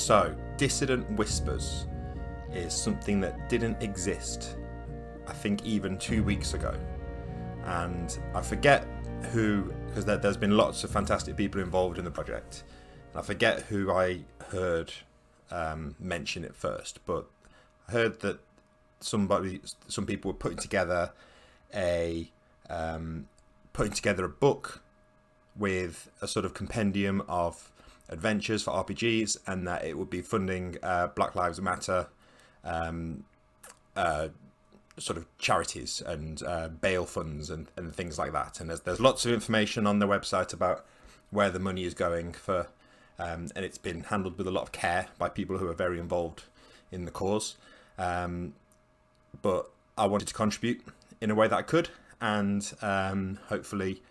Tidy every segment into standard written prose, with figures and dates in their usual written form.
So, Dissident Whispers is something that didn't exist, I think, even 2 weeks ago. And I forget who, because there's been lots of fantastic people involved in the project. And I forget who I heard mention it first, but I heard that some people were putting together a book with a sort of compendium of adventures for RPGs, and that it would be funding Black Lives Matter sort of charities and bail funds and things like that. And there's lots of information on their website about where the money is going for, and it's been handled with a lot of care by people who are very involved in the cause. But I wanted to contribute in a way that I could, and hopefully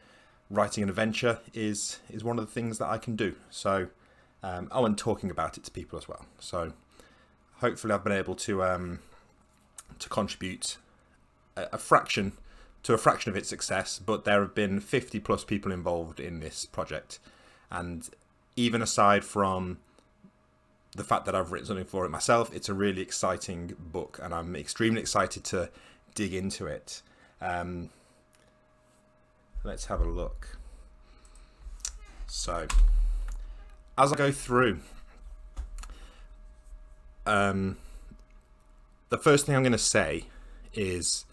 writing an adventure is one of the things that I can do. So and talking about it to people as well. So hopefully I've been able to contribute a fraction of its success, but there have been 50 plus people involved in this project. And even aside from the fact that I've written something for it myself, it's a really exciting book, and I'm extremely excited to dig into it. Let's have a look. So, as I go through, the first thing I'm going to say is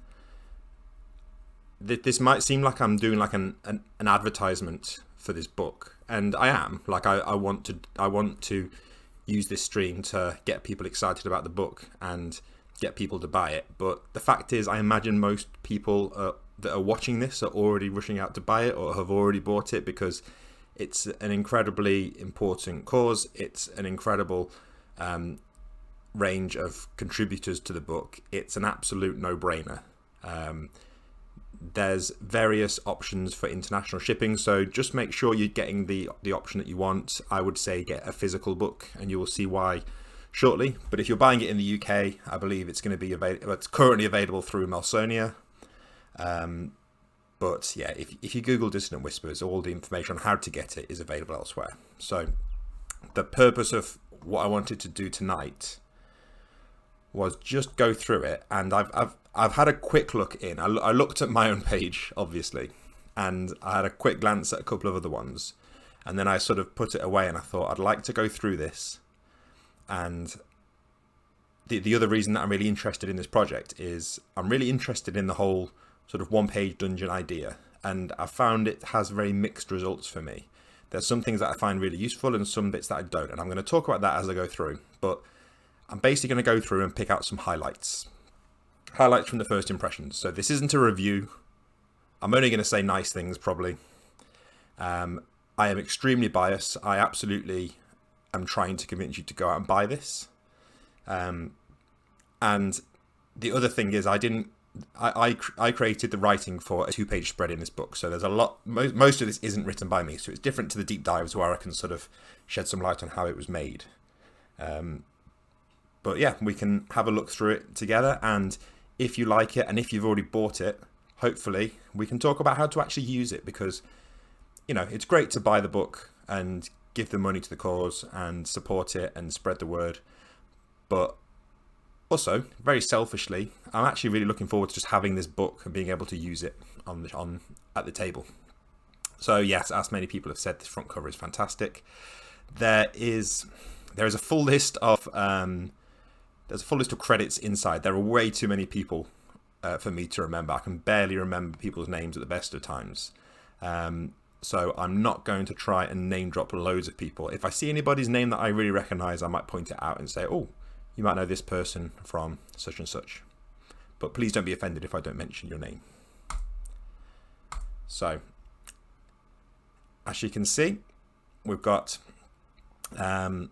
that this might seem like I'm doing like an advertisement for this book, and I am. Like I want to use this stream to get people excited about the book and get people to buy it. But the fact is, I imagine most people that are watching this are already rushing out to buy it or have already bought it, because it's an incredibly important cause. It's an incredible range of contributors to the book. It's an absolute no-brainer. There's various options for international shipping, so just make sure you're getting the option that you want. I would say get a physical book, and you will see why shortly. But if you're buying it in the UK, I believe it's going to be available. It's currently available through Melsonia. But yeah, if you Google Dissident Whispers, all the information on how to get it is available elsewhere. So the purpose of what I wanted to do tonight was just go through it, and I've had a quick look in. I looked at my own page, obviously, and I had a quick glance at a couple of other ones, and then I sort of put it away, and I thought I'd like to go through this. And the other reason that I'm really interested in this project is I'm really interested in the whole sort of one-page dungeon idea, and I found it has very mixed results for me. There's some things that I find really useful and some bits that I don't, and I'm going to talk about that as I go through. But I'm basically going to go through and pick out some highlights from the first impressions. So this isn't a review. I'm only going to say nice things, probably. I am extremely biased. I absolutely am trying to convince you to go out and buy this. And the other thing is, I created the writing for a 2-page spread in this book, so there's a lot. Most of this isn't written by me, so it's different to the deep dives where I can sort of shed some light on how it was made. But yeah, we can have a look through it together, and if you like it and if you've already bought it, hopefully we can talk about how to actually use it, because it's great to buy the book and give the money to the cause and support it and spread the word, but also, very selfishly, I'm actually really looking forward to just having this book and being able to use it at the table. So yes, as many people have said, this front cover is fantastic. There is a full list of credits inside. There are way too many people for me to remember. I can barely remember people's names at the best of times. So I'm not going to try and name drop loads of people. If I see anybody's name that I really recognize, I might point it out and say, oh, you might know this person from such and such. But please don't be offended if I don't mention your name. So, as you can see, we've got a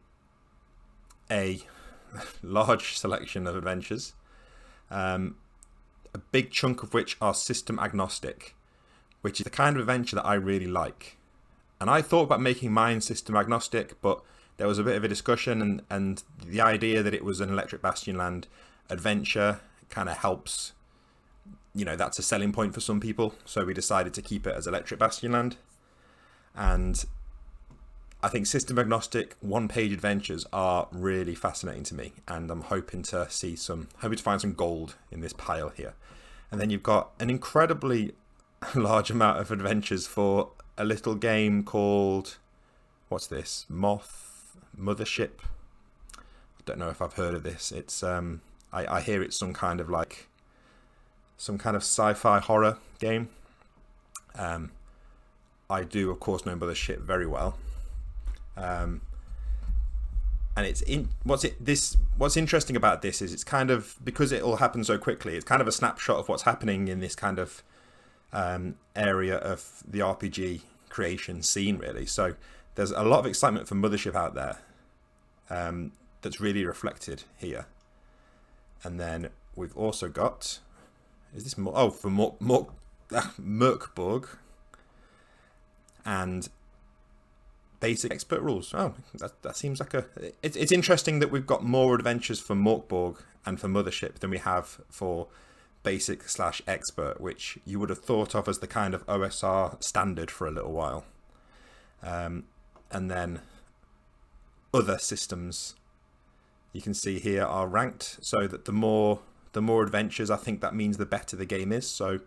large selection of adventures, a big chunk of which are system agnostic, which is the kind of adventure that I really like. And I thought about making mine system agnostic, but there was a bit of a discussion, and the idea that it was an Electric Bastionland adventure kind of helps, that's a selling point for some people. So we decided to keep it as Electric Bastionland. And I think system agnostic one-page adventures are really fascinating to me, and I'm hoping to find some gold in this pile here. And then you've got an incredibly large amount of adventures for a little game called, what's this? Mothership. I don't know if I've heard of this. It's I hear it's some kind of sci-fi horror game. I do of course know Mothership very well. And what's interesting about this is it's kind of, because it all happens so quickly, it's kind of a snapshot of what's happening in this kind of area of the RPG creation scene, really. So there's a lot of excitement for Mothership out there that's really reflected here. And then we've also got, is this more? Oh, for Merkborg and basic expert rules. Oh, that seems like it's interesting that we've got more adventures for Morkborg and for Mothership than we have for basic/expert, which you would have thought of as the kind of OSR standard for a little while. And then other systems you can see here are ranked, so that the more adventures, I think that means the better the game is. So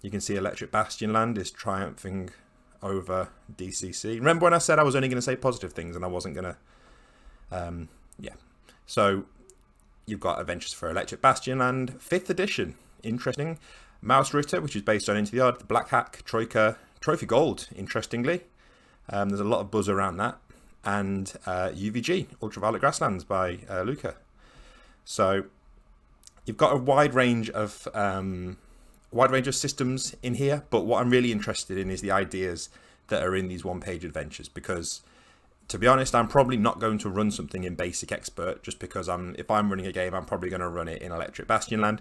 you can see Electric Bastionland is triumphing over DCC. Remember when I said I was only going to say positive things and I wasn't going to so you've got adventures for Electric Bastionland 5th edition, interesting. Mouse Ritter, which is based on Into the Odd, the Black Hack, Troika, Trophy Gold, interestingly. There's a lot of buzz around that. And UVG, Ultraviolet Grasslands by Luca. So you've got a wide range of systems in here, but what I'm really interested in is the ideas that are in these one-page adventures, because to be honest, I'm probably not going to run something in Basic Expert, just because if I'm running a game, I'm probably going to run it in Electric Bastionland.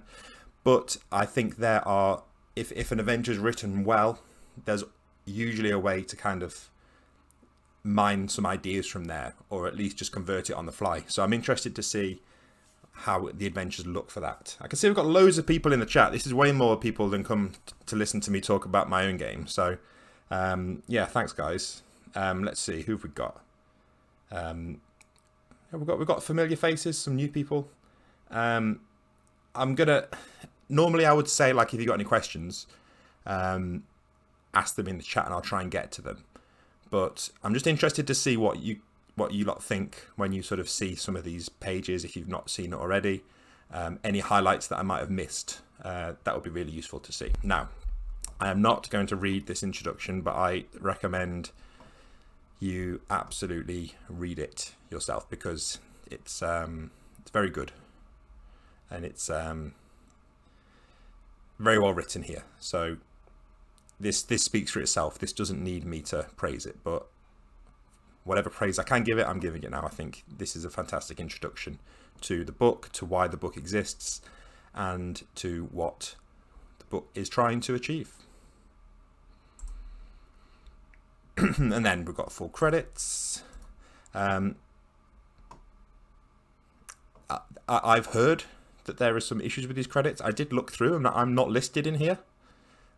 But I think there are, if an adventure's written well, there's usually a way to kind of mine some ideas from there, or at least just convert it on the fly. So I'm interested to see how the adventures look for that. I can see we've got loads of people in the chat. This is way more people than come to listen to me talk about my own game. So yeah, thanks guys. Let's see, who've we got? We've got familiar faces, some new people. Normally I would say, like, if you got any questions, ask them in the chat and I'll try and get to them. But I'm just interested to see what you lot think when you sort of see some of these pages, if you've not seen it already. Any highlights that I might have missed, that would be really useful to see. Now, I am not going to read this introduction, but I recommend you absolutely read it yourself, because it's very good, and it's very well written here. So this speaks for itself. This doesn't need me to praise it, but whatever praise I can give it, I'm giving it now. I think this is a fantastic introduction to the book, to why the book exists, and to what the book is trying to achieve. And then we've got full credits. I've heard that there are some issues with these credits. I did look through, I'm not listed in here.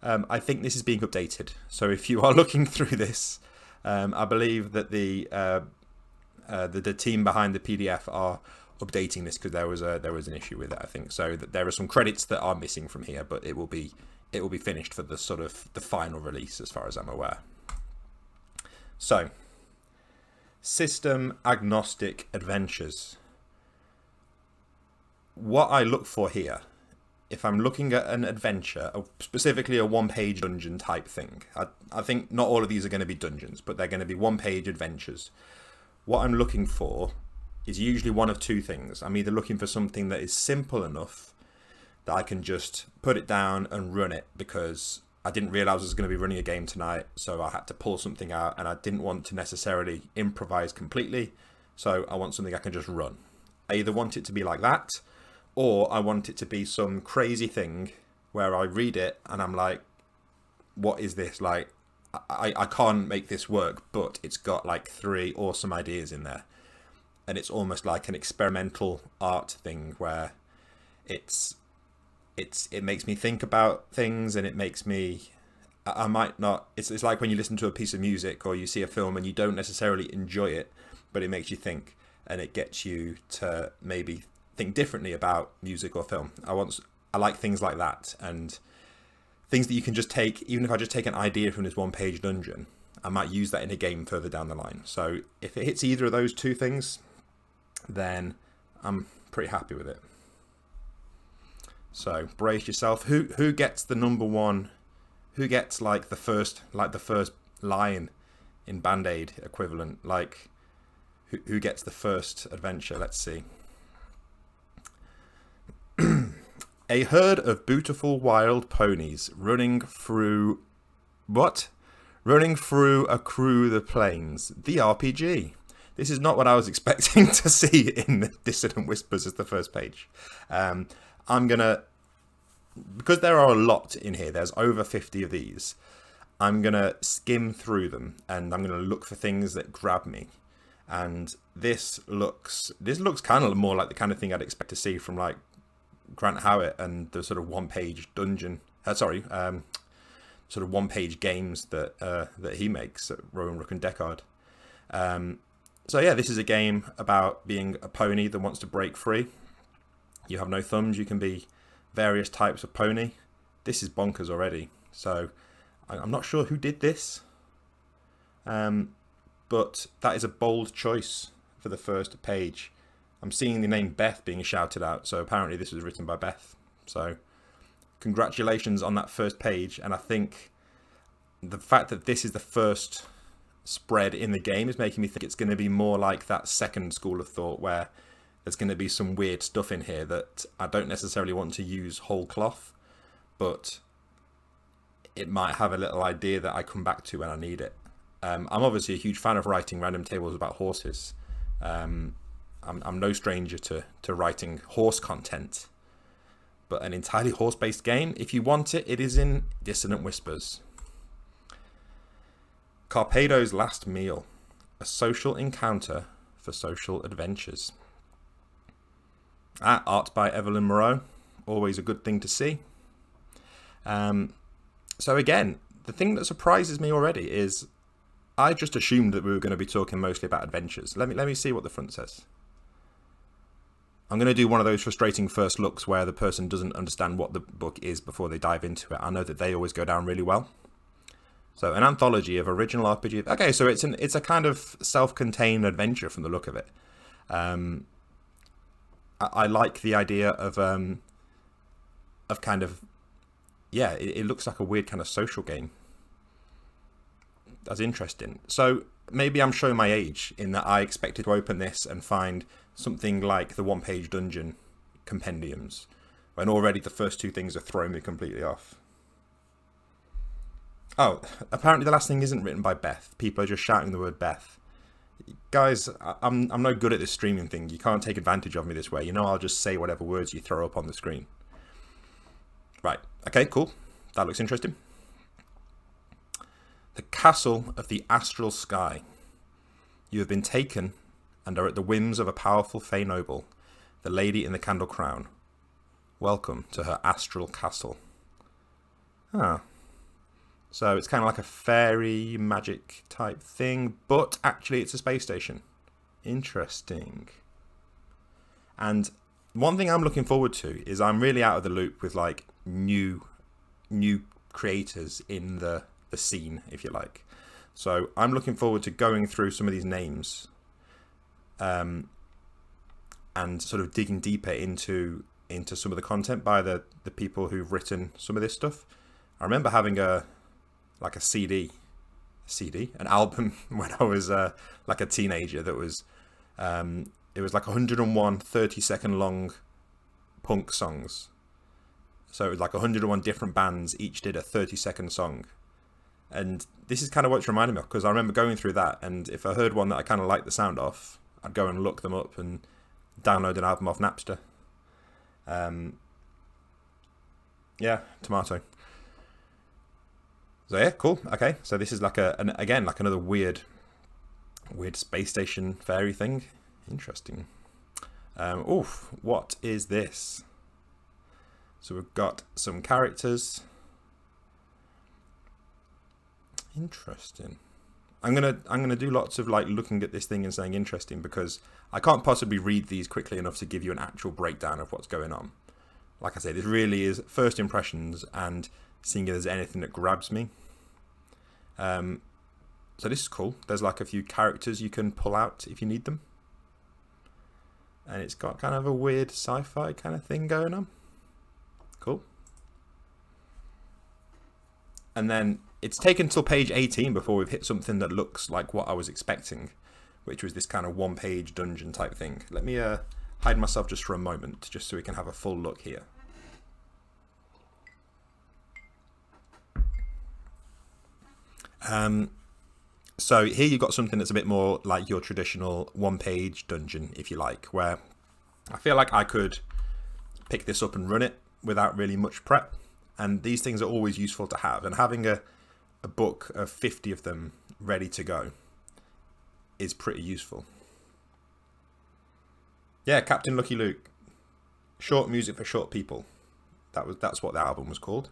I think this is being updated. So if you are looking through this, I believe that the team behind the PDF are updating this, because there was an issue with it, I think. So that there are some credits that are missing from here, but it will be finished for the sort of the final release, as far as I'm aware. So, system agnostic adventures. What I look for here, if I'm looking at an adventure, specifically a one-page dungeon type thing, I think not all of these are going to be dungeons, but they're going to be one-page adventures. What I'm looking for is usually one of two things. I'm either looking for something that is simple enough that I can just put it down and run it, because I didn't realize I was going to be running a game tonight, so I had to pull something out, and I didn't want to necessarily improvise completely, so I want something I can just run. I either want it to be like that, or I want it to be some crazy thing where I read it and I'm like, what is this? Like, I can't make this work, but it's got like 3 awesome ideas in there. And it's almost like an experimental art thing where it makes me think about things, and it makes me I might not. It's like when you listen to a piece of music or you see a film and you don't necessarily enjoy it, but it makes you think and it gets you to maybe think differently about music or film. I like things like that, and things that you can just take. Even if I just take an idea from this one-page dungeon, I might use that in a game further down the line. So if it hits either of those two things, then I'm pretty happy with it. So brace yourself. Who gets the number one? Who gets like the first line in Band-Aid equivalent? Like who gets the first adventure? Let's see. A herd of beautiful wild ponies running through a crew the plains. The RPG. This is not what I was expecting to see in the Dissident Whispers as the first page. I'm gonna, because there are a lot in here. There's over 50 of these. I'm gonna skim through them and I'm gonna look for things that grab me. And this looks kind of more like the kind of thing I'd expect to see from like Grant Howitt and the sort of one-page dungeon. Sort of one-page games that he makes at Rowan Rook and Deckard. So yeah, this is a game about being a pony that wants to break free. You have no thumbs. You can be various types of pony. This is bonkers already. So I'm not sure who did this, but that is a bold choice for the first page. I'm seeing the name Beth being shouted out, so apparently this was written by Beth. So congratulations on that first page, and I think the fact that this is the first spread in the game is making me think it's going to be more like that second school of thought where there's going to be some weird stuff in here that I don't necessarily want to use whole cloth, but it might have a little idea that I come back to when I need it. I'm obviously a huge fan of writing random tables about horses. I'm no stranger to writing horse content, but an entirely horse-based game, if you want it, it is in Dissident Whispers. Carpado's Last Meal, a social encounter for social adventures. Art by Evelyn Moreau, always a good thing to see. So again, the thing that surprises me already is I just assumed that we were going to be talking mostly about adventures. Let me see what the front says. I'm going to do one of those frustrating first looks where the person doesn't understand what the book is before they dive into it. I know that they always go down really well. So an anthology of original RPG. Okay, so it's a kind of self-contained adventure from the look of it. I like the idea of kind of, yeah, it looks like a weird kind of social game. That's interesting. So maybe I'm showing my age in that I expected to open this and find something like the one-page dungeon compendiums, when already the first two things are throwing me completely off. Oh, apparently the last thing isn't written by Beth. People are just shouting the word Beth. Guys, I'm no good at this streaming thing. You can't take advantage of me this way. You know, I'll just say whatever words you throw up on the screen. Right. Okay, cool. That looks interesting. The Castle of the Astral Sky. You have been taken and are at the whims of a powerful Fey noble, the Lady in the Candle Crown. Welcome to her astral castle. Ah. So it's kind of like a fairy magic type thing, but actually it's a space station. Interesting. And one thing I'm looking forward to is I'm really out of the loop with like new creators in the scene, if you like. So I'm looking forward to going through some of these names and sort of digging deeper into some of the content by the people who've written some of this stuff. I remember having an album when I was like a teenager that was it was like 101 30-second long punk songs. So it was like 101 different bands, each did a 30-second song. And this is kind of what it's reminding me of, because I remember going through that, and if I heard one that I kind of liked the sound of, I'd go and look them up and download an album off Napster. Yeah, tomato. So yeah, cool. Okay, so this is like again like another weird space station fairy thing. Interesting. Oof, what is this? So we've got some characters. Interesting. I'm gonna do lots of like looking at this thing and saying interesting, because I can't possibly read these quickly enough to give you an actual breakdown of what's going on. Like I say, this really is first impressions and seeing if there's anything that grabs me. So this is cool. There's like a few characters you can pull out if you need them. And it's got kind of a weird sci-fi kind of thing going on. Cool. And then it's taken till page 18 before we've hit something that looks like what I was expecting, which was this kind of one-page dungeon type thing. Let me hide myself just for a moment, just so we can have a full look here. So here you've got something that's a bit more like your traditional one-page dungeon, if you like, where I feel like I could pick this up and run it without really much prep. And these things are always useful to have. And having a book of 50 of them ready to go is pretty useful. Yeah, Captain Lucky Luke. Short music for short people. That's what the album was called.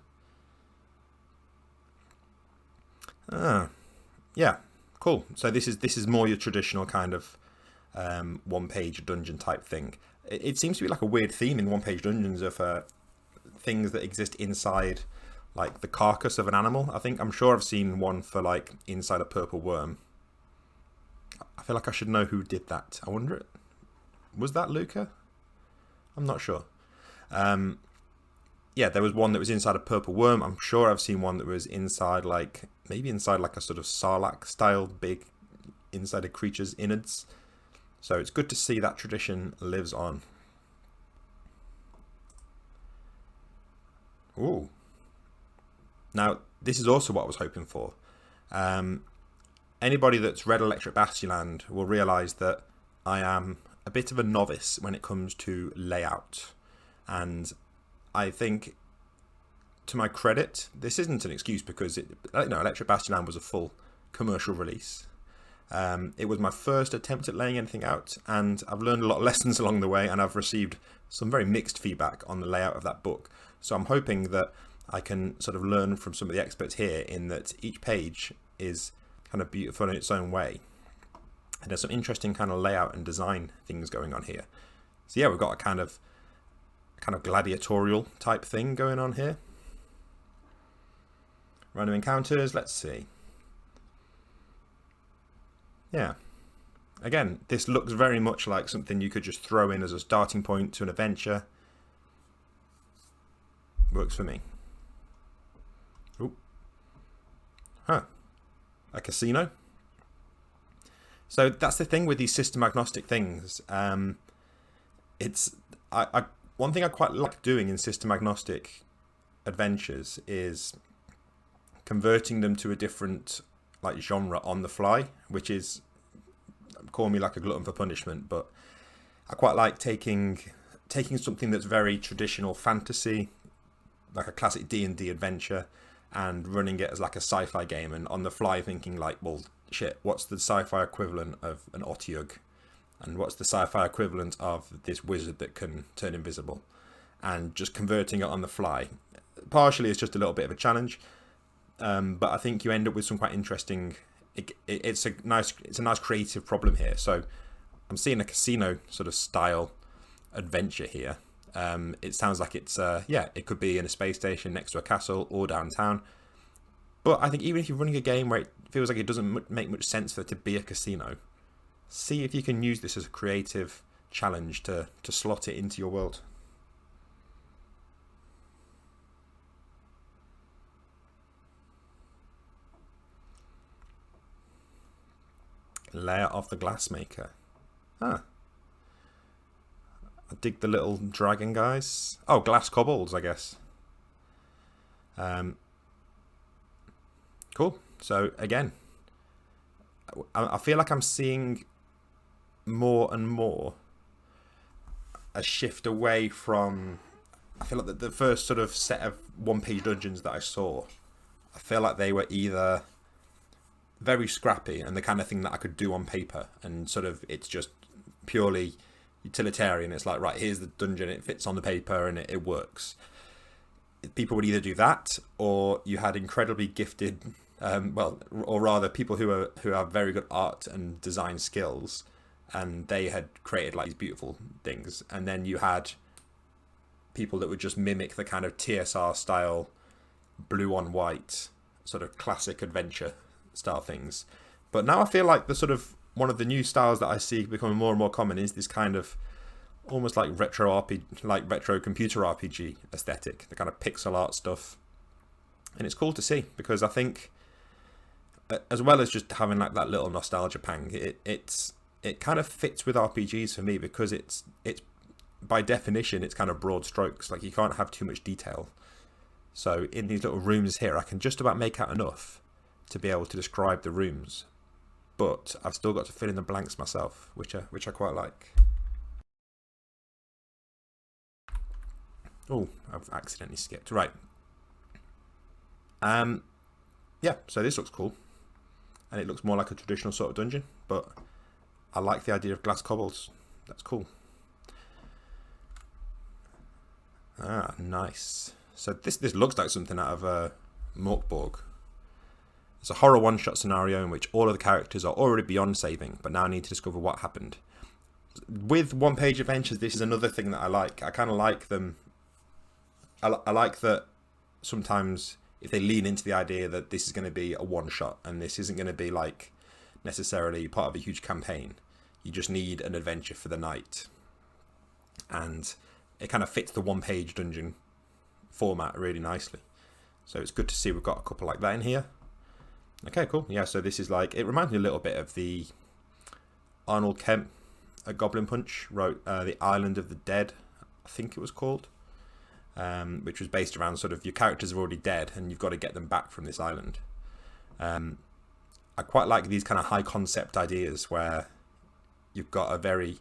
Yeah, cool. So this is more your traditional kind of one-page dungeon type thing. It seems to be like a weird theme in one-page dungeons of things that exist inside like the carcass of an animal. I'm sure I've seen one for like inside a purple worm. I feel like I should know who did that. I wonder, was that Luca? I'm not sure. Yeah, there was one that was inside a purple worm. I'm sure I've seen one that was inside like, maybe inside like a sort of Sarlacc style big inside a creature's innards. So it's good to see that tradition lives on. Ooh. Now, this is also what I was hoping for. Anybody that's read Electric Bastionland will realise that I am a bit of a novice when it comes to layout. And I think, to my credit, this isn't an excuse, because Electric Bastionland was a full commercial release. It was my first attempt at laying anything out, and I've learned a lot of lessons along the way, and I've received some very mixed feedback on the layout of that book. So I'm hoping that I can sort of learn from some of the experts here, in that each page is kind of beautiful in its own way. And there's some interesting kind of layout and design things going on here. So yeah, we've got a kind of gladiatorial type thing going on here. Random encounters, let's see. Yeah. Again, this looks very much like something you could just throw in as a starting point to an adventure. Works for me. Ooh. Huh. A casino. So that's the thing with these system agnostic things. One thing I quite like doing in system agnostic adventures is converting them to a different like genre on the fly, which is, call me like a glutton for punishment, but I quite like taking something that's very traditional fantasy, like a classic D&D adventure, and running it as like a sci-fi game, and on the fly thinking like, well, shit, what's the sci-fi equivalent of an Otyugh? And what's the sci-fi equivalent of this wizard that can turn invisible? And just converting it on the fly. Partially it's just a little bit of a challenge, but I think you end up with some quite interesting, it's a nice creative problem here. So I'm seeing a casino sort of style adventure here. It sounds like it's it could be in a space station next to a castle or downtown. But I think even if you're running a game where it feels like it doesn't make much sense for it to be a casino, see if you can use this as a creative challenge to slot it into your world. Layer of the Glassmaker. I dig the little dragon guys. Oh, glass kobolds, I guess. Cool. So again, I feel like I'm seeing more and more a shift away from, I feel like the first sort of set of one-page dungeons that I saw, I feel like they were either very scrappy and the kind of thing that I could do on paper, and sort of it's just purely utilitarian. It's like, right, here's the dungeon, it fits on the paper and it works. People would either do that, or you had incredibly gifted well, or rather, people who have very good art and design skills, and they had created like these beautiful things. And then you had people that would just mimic the kind of TSR style, blue on white, sort of classic adventure style things. But now I feel like the sort of one of the new styles that I see becoming more and more common is this kind of almost like retro RPG, like retro computer RPG aesthetic, the kind of pixel art stuff. And it's cool to see, because I think, as well as just having like that little nostalgia pang, it kind of fits with RPGs for me, because it's by definition it's kind of broad strokes. Like, you can't have too much detail. So in these little rooms here, I can just about make out enough to be able to describe the rooms, but I've still got to fill in the blanks myself, which I quite like. Oh, I've accidentally skipped. Right. Yeah, so this looks cool. And it looks more like a traditional sort of dungeon, but I like the idea of glass cobbles. That's cool. Ah, nice. So this looks like something out of Morkborg. It's a horror one-shot scenario in which all of the characters are already beyond saving, but now need to discover what happened. With one-page adventures, this is another thing that I like. I kind of like them. I like that sometimes if they lean into the idea that this is going to be a one-shot and this isn't going to be like necessarily part of a huge campaign. You just need an adventure for the night. And it kind of fits the one-page dungeon format really nicely. So it's good to see we've got a couple like that in here. Okay, cool. Yeah, so this is like, it reminds me a little bit of the Arnold Kemp at Goblin Punch wrote The Island of the Dead, I think it was called, which was based around sort of your characters are already dead and you've got to get them back from this island. I quite like these kind of high concept ideas where you've got a very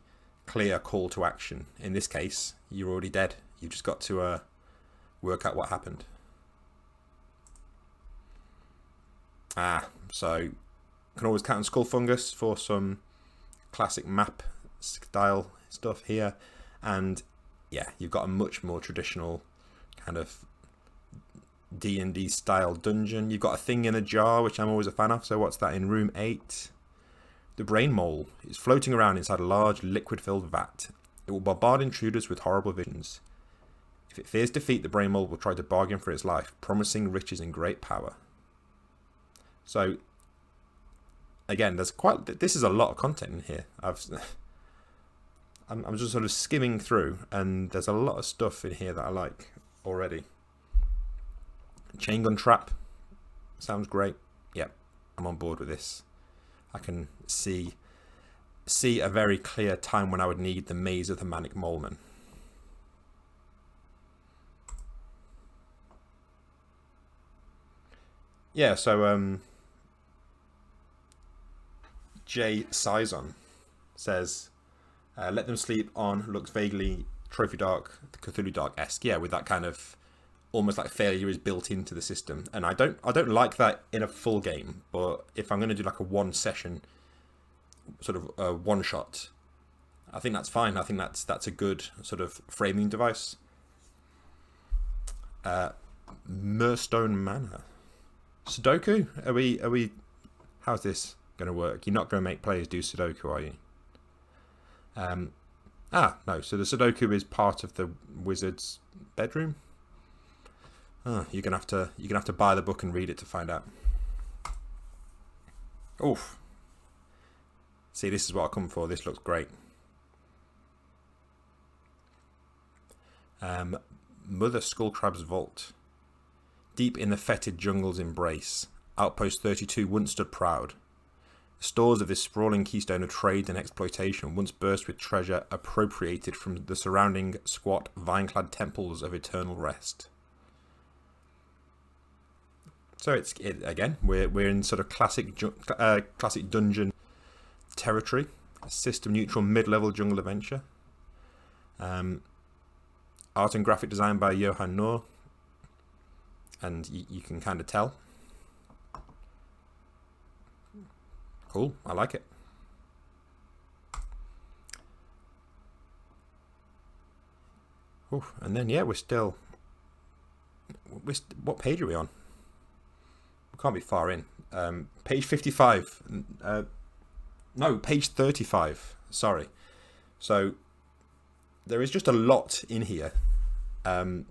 clear call to action. In this case, you're already dead. You've just got to work out what happened. So you can always count on Skull Fungus for some classic map style stuff here. And yeah, you've got a much more traditional kind of D&D style dungeon. You've got a thing in a jar, which I'm always a fan of. So what's that in room 8? The brain mole is floating around inside a large liquid-filled vat. It will bombard intruders with horrible visions. If it fears defeat, the brain mole will try to bargain for its life, promising riches and great power. So, again, this is a lot of content in here. I'm just sort of skimming through, and there's a lot of stuff in here that I like already. Chain gun trap sounds great. Yep, I'm on board with this. I can see a very clear time when I would need the maze of the Manic Moleman. Yeah, so Jay Sison says, let them sleep on looks vaguely Trophy Dark, Cthulhu Dark-esque. Yeah, with that kind of almost like failure is built into the system. And I don't like that in a full game, but if I'm going to do like a one session sort of one shot, I think that's fine. I think that's a good sort of framing device. Murstone Manor. Sudoku? Are we how's this going to work? You're not going to make players do Sudoku, are you? No, so the Sudoku is part of the wizard's bedroom. You're gonna have to buy the book and read it to find out. Oof. See, this is what I come for. This looks great. Mother Skullcrab's Vault. Deep in the fetid jungle's embrace, Outpost 32 once stood proud. The stores of this sprawling keystone of trade and exploitation once burst with treasure appropriated from the surrounding squat, vine-clad temples of eternal rest. So again, we're in sort of classic dungeon territory, system-neutral mid-level jungle adventure. Art and graphic design by Johan Noor, and you can kind of tell. Cool, I like it. Oof, and then yeah, we're what page are we on? We can't be far in. Page 55. No, page 35. Sorry. So there is just a lot in here. I'm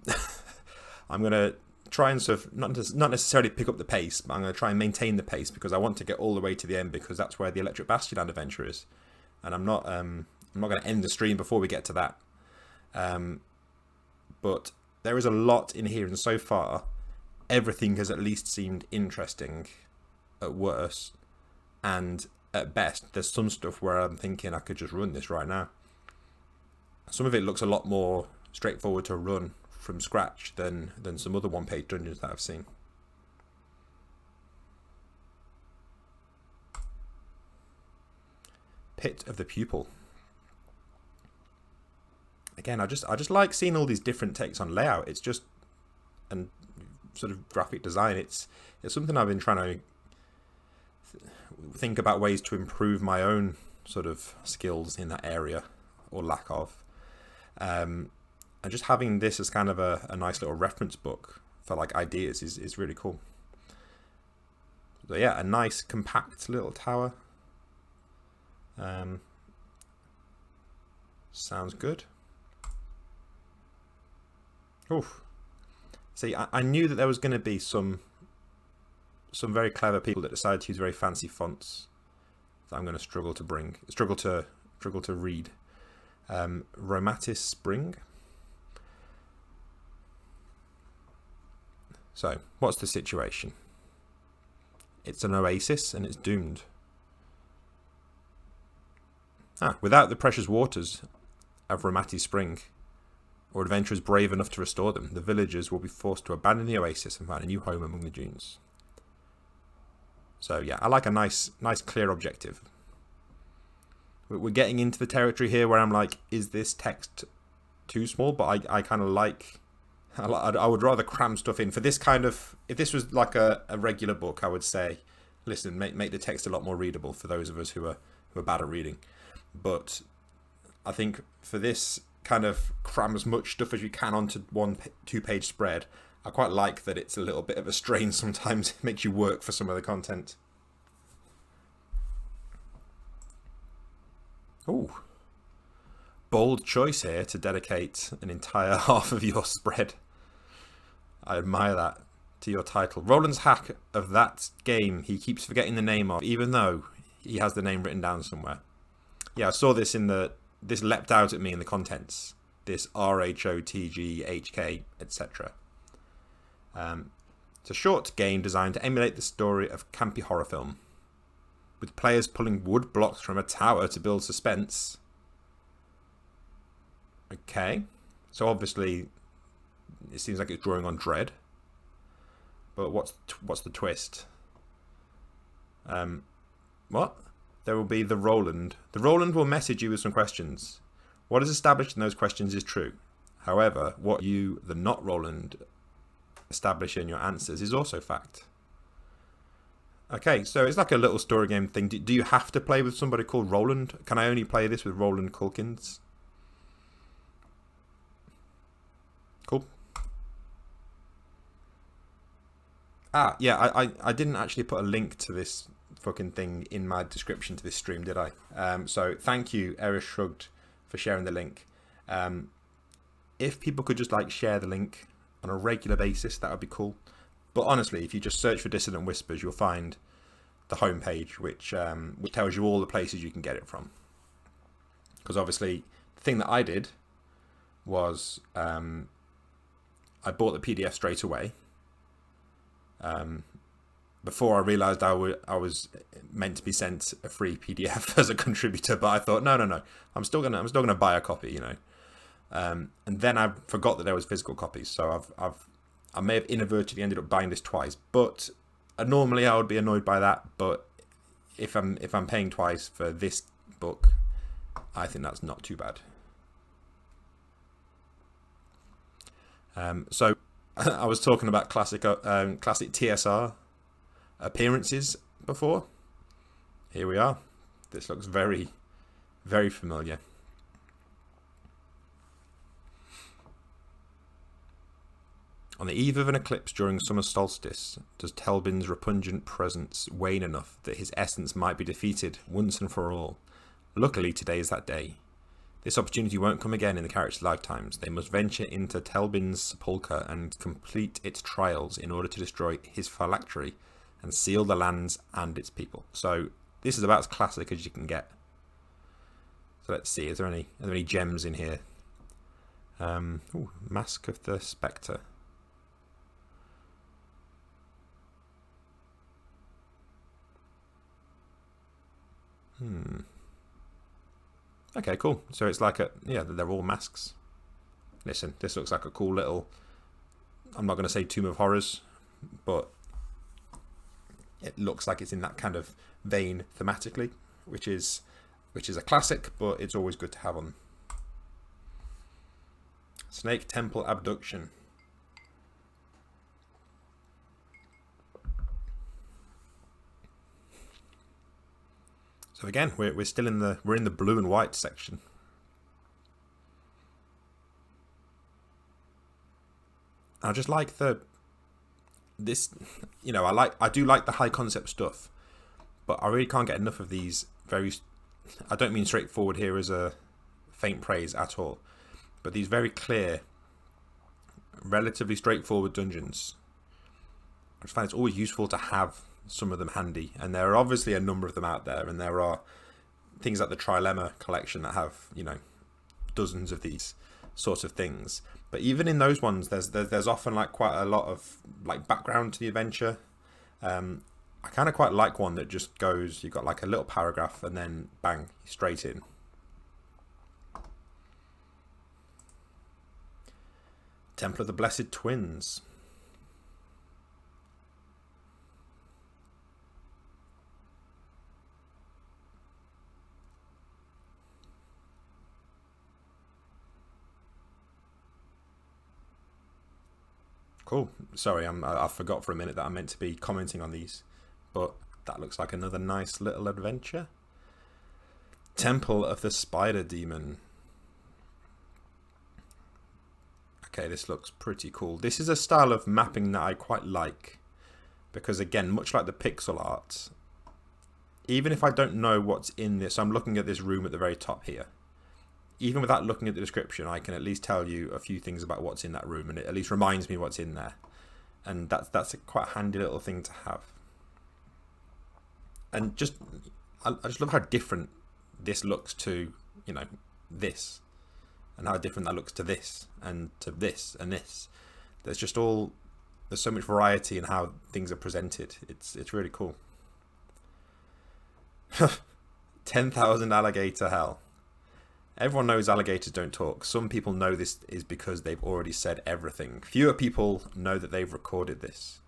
going to try and sort of not necessarily pick up the pace, but I'm going to try and maintain the pace because I want to get all the way to the end because that's where the Electric Bastionland adventure is, and I'm not going to end the stream before we get to that. But there is a lot in here, and so far everything has at least seemed interesting. At worst, and at best, there's some stuff where I'm thinking I could just run this right now. Some of it looks a lot more straightforward to run from scratch than some other one-page dungeons that I've seen. Pit of the Pupil. Again, I just like seeing all these different takes on layout. It's just, and sort of graphic design. It's something I've been trying to think about ways to improve my own sort of skills in that area, or lack of. And just having this as kind of a nice little reference book for like ideas is really cool. So yeah, a nice compact little tower. Sounds good. Oof. See, I knew that there was going to be some very clever people that decided to use very fancy fonts that I'm going to struggle to read. Romatis Spring. So, what's the situation? It's an oasis and it's doomed. Without the precious waters of Romatis Spring, or adventurers brave enough to restore them, the villagers will be forced to abandon the oasis and find a new home among the dunes. So yeah, I like a nice clear objective. We're getting into the territory here where I'm like, is this text too small? But I kind of like, I would rather cram stuff in. For this kind of, if this was like a regular book, I would say, listen, make the text a lot more readable for those of us who are bad at reading. But I think for this kind of cram as much stuff as you can onto 1-2 page spread, I quite like that it's a little bit of a strain sometimes. It makes you work for some of the content. Ooh. Bold choice here to dedicate an entire half of your spread. I admire that to your title. Roland's hack of that game he keeps forgetting the name of, even though he has the name written down somewhere. Yeah, I saw this this leapt out at me in the contents. This RHOTGHK, etc. It's a short game designed to emulate the story of campy horror film, with players pulling wood blocks from a tower to build suspense. Okay, so obviously it seems like it's drawing on dread, but what's the twist? What? There will be the Roland. The Roland will message you with some questions. What is established in those questions is true. However, what you, the not Roland, establish in your answers is also fact. Okay, so it's like a little story game thing. Do you have to play with somebody called Roland? Can I only play this with Roland Culkins? Cool. Yeah, I didn't actually put a link to this fucking thing in my description to this stream, did I? So thank you, Eris Shrugged, for sharing the link. If people could just like share the link on a regular basis, that would be cool. But honestly, if you just search for Dissident Whispers, you'll find the homepage, which tells you all the places you can get it from. Because obviously, the thing that I did was I bought the PDF straight away. Before I realised I was meant to be sent a free PDF as a contributor, but I thought no, I'm still gonna buy a copy, you know. And then I forgot that there was physical copies, so I may have inadvertently ended up buying this twice. But normally I would be annoyed by that. But if I'm paying twice for this book, I think that's not too bad. So I was talking about classic TSR appearances before. Here we are. This looks very, very familiar. On the eve of an eclipse during summer solstice, does Telbin's repugnant presence wane enough that his essence might be defeated once and for all? Luckily, today is that day. This opportunity won't come again in the character's lifetimes. They must venture into Telbin's sepulchre and complete its trials in order to destroy his phylactery and seal the lands and its people. So this is about as classic as you can get. So let's see, are there any gems in here? Ooh, Mask of the Spectre. Okay, cool. So it's like they're all masks. Listen, this looks like a cool little, I'm not going to say Tomb of Horrors, but it looks like it's in that kind of vein thematically, which is a classic, but it's always good to have on. Snake Temple Abduction. So again, we're still in the blue and white section. I just like this, you know, I do like the high concept stuff, but I really can't get enough of these I don't mean straightforward here as a faint praise at all, but these very clear, relatively straightforward dungeons. I just find it's always useful to have some of them handy, and there are obviously a number of them out there, and there are things like the Trilemma collection that have, you know, dozens of these sorts of things. But even in those ones, there's often like quite a lot of like background to the adventure. I kind of quite like one that just goes, you've got like a little paragraph and then bang, straight in. Temple of the Blessed Twins. Cool. Sorry, I forgot for a minute that I meant to be commenting on these, but that looks like another nice little adventure. Temple of the Spider Demon. Okay, this looks pretty cool. This is a style of mapping that I quite like, because again, much like the pixel art, even if I don't know what's in this, I'm looking at this room at the very top here. Even without looking at the description, I can at least tell you a few things about what's in that room, and it at least reminds me what's in there. And that's a quite handy little thing to have. And just, I just love how different this looks to, you know, this, and how different that looks to this, and to this, and this. There's so much variety in how things are presented. It's really cool. 10,000 alligator hell. Everyone knows alligators don't talk. Some people know this is because they've already said everything. Fewer people know that they've recorded this.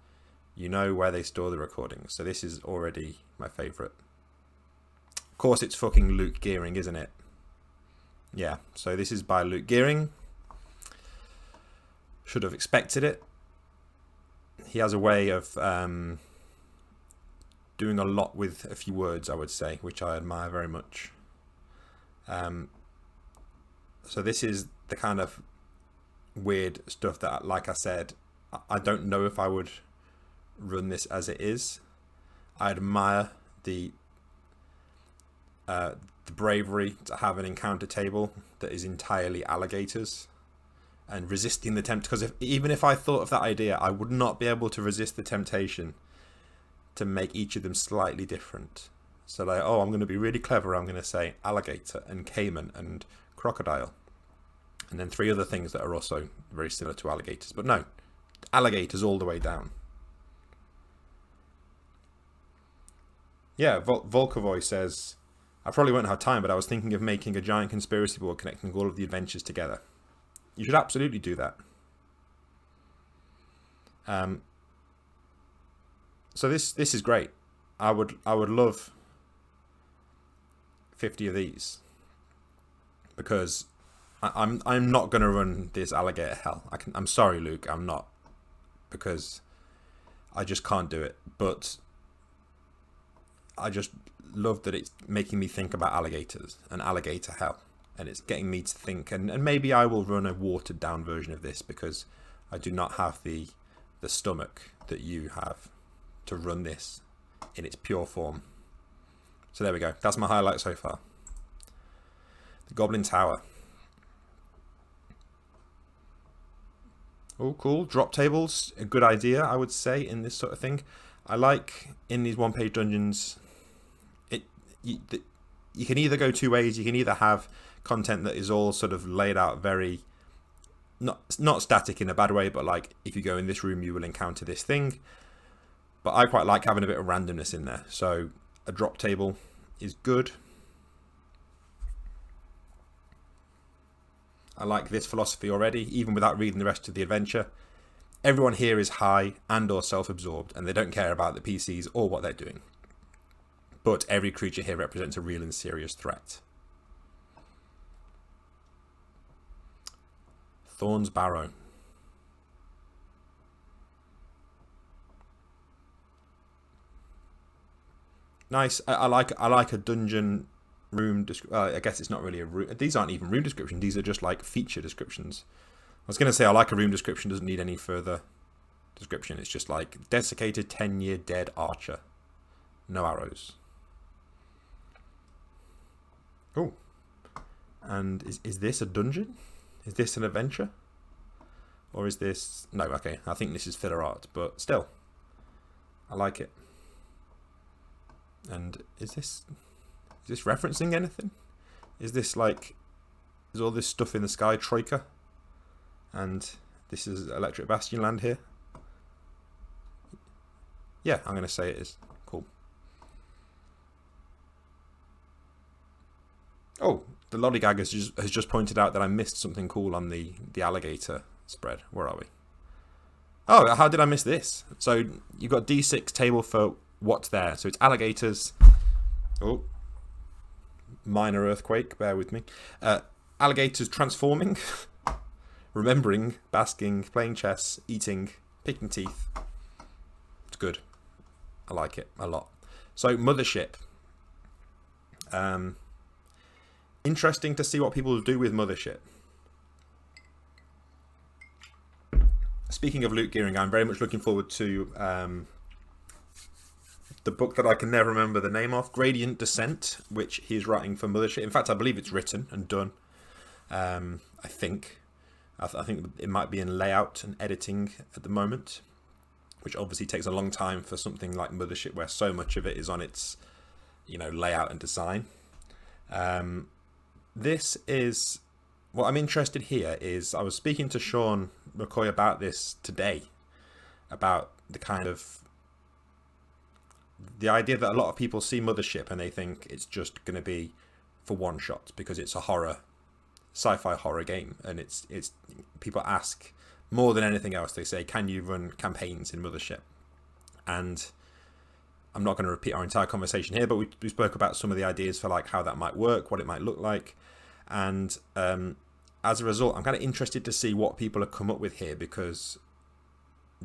You know where they store the recordings. So this is already my favourite. Of course, it's fucking Luke Gearing, isn't it? Yeah, so this is by Luke Gearing. Should have expected it. He has a way of doing a lot with a few words, I would say, which I admire very much. So this is the kind of weird stuff that, like I said, I don't know if I would run this as it is. I admire the bravery to have an encounter table that is entirely alligators and resisting the tempt. Because even if I thought of that idea, I would not be able to resist the temptation to make each of them slightly different. So like, oh, I'm going to be really clever. I'm going to say alligator and caiman and crocodile, and then 3 other things that are also very similar to alligators. But no, alligators all the way down. Yeah, Volkovoy says, I probably won't have time, but I was thinking of making a giant conspiracy board connecting all of the adventures together. You should absolutely do that. So this is great. I would love 50 of these, because I'm not going to run this alligator hell. I'm sorry, Luke, I'm not, because I just can't do it. But I just love that it's making me think about alligators and alligator hell, and it's getting me to think. And maybe I will run a watered down version of this, because I do not have the stomach that you have to run this in its pure form. So there we go. That's my highlight so far. The Goblin Tower. Oh, cool. Drop tables, a good idea, I would say, in this sort of thing. I like, in these one-page dungeons, you can either go two ways. You can either have content that is all sort of laid out very, not static in a bad way, but like, if you go in this room, you will encounter this thing. But I quite like having a bit of randomness in there. So a drop table is good. I like this philosophy already, even without reading the rest of the adventure. Everyone here is high and or self-absorbed, and they don't care about the PCs or what they're doing. But every creature here represents a real and serious threat. Thorn's Barrow. Nice. I like a dungeon room. I guess it's not really a room. These aren't even room descriptions. These are just like feature descriptions. I was going to say I like a room description. Doesn't need any further description. It's just like desiccated 10-year dead archer. No arrows. Oh. And is this a dungeon? Is this an adventure? Or is this... No, okay. I think this is filler art. But still. I like it. And is this referencing anything? Is this like... Is all this stuff in the sky Troika? And this is Electric Bastionland here? Yeah, I'm going to say it is. Cool. Oh, the Lollygag has just pointed out that I missed something cool on the alligator spread. Where are we? Oh, how did I miss this? So you've got D6 table for what's there. So it's alligators. Oh, minor earthquake. Bear with me. Alligators transforming. Remembering, basking, playing chess, eating, picking teeth. It's good. I like it a lot. So Mothership. Interesting to see what people do with Mothership. Speaking of loot gearing, I'm very much looking forward to the book that I can never remember the name of, Gradient Descent, which he's writing for Mothership. In fact, I believe it's written and done. I think it might be in layout and editing at the moment, which obviously takes a long time for something like Mothership, where so much of it is on its, layout and design. This is what I'm interested here is, I was speaking to Sean McCoy about this today, about the idea that a lot of people see Mothership and they think it's just going to be for one shot because it's a sci-fi horror game, and it's people ask more than anything else, they say, can you run campaigns in Mothership? And I'm not going to repeat our entire conversation here, but we spoke about some of the ideas for like how that might work, what it might look like, and as a result, I'm kind of interested to see what people have come up with here, because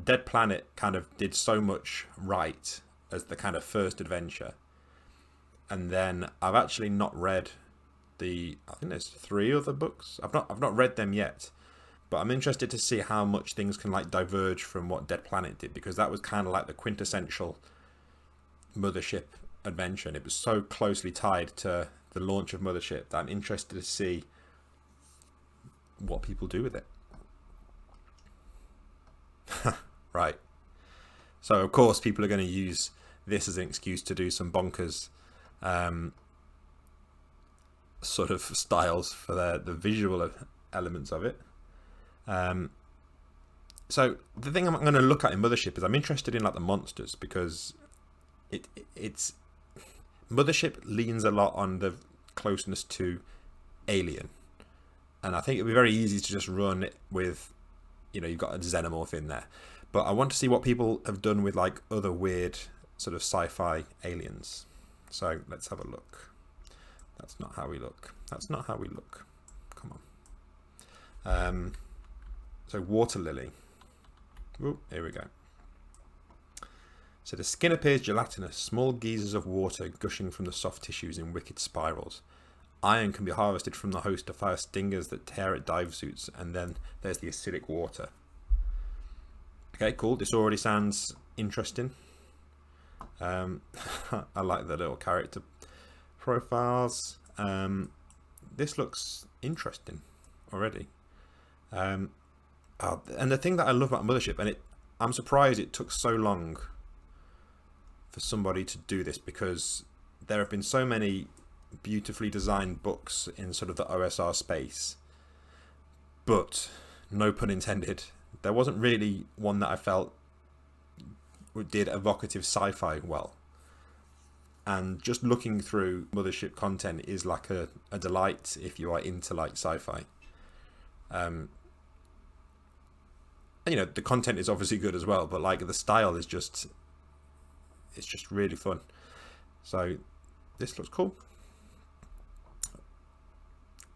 Dead Planet kind of did so much right as the kind of first adventure, and then I've actually not read I think there's 3 other books. I've not read them yet, but I'm interested to see how much things can like diverge from what Dead Planet did, because that was kind of like the quintessential Mothership adventure, and it was so closely tied to the launch of Mothership that I'm interested to see what people do with it. Right. So of course people are going to use this as an excuse to do some bonkers sort of styles for the visual elements of it. So the thing I'm going to look at in Mothership is I'm interested in like the monsters, because it's Mothership leans a lot on the closeness to Alien, and I think it'd be very easy to just run it with, you've got a xenomorph in there, but I want to see what people have done with like other weird sort of sci-fi aliens. So let's have a look. That's not how we look. That's not how we look. Come on. So water lily. Ooh, here we go. So the skin appears gelatinous, small geysers of water gushing from the soft tissues in wicked spirals. Iron can be harvested from the host to fire stingers that tear at dive suits, and then there's the acidic water. Okay, cool. This already sounds interesting. I like the little character profiles. This looks interesting already. And the thing that I love about Mothership, and I'm surprised it took so long for somebody to do this, because there have been so many beautifully designed books in sort of the OSR space, but no pun intended, there wasn't really one that I felt did evocative sci-fi well. And just looking through Mothership content is like a delight if you are into like sci-fi. And you know, the content is obviously good as well, but like the style is just, it's just really fun. So this looks cool.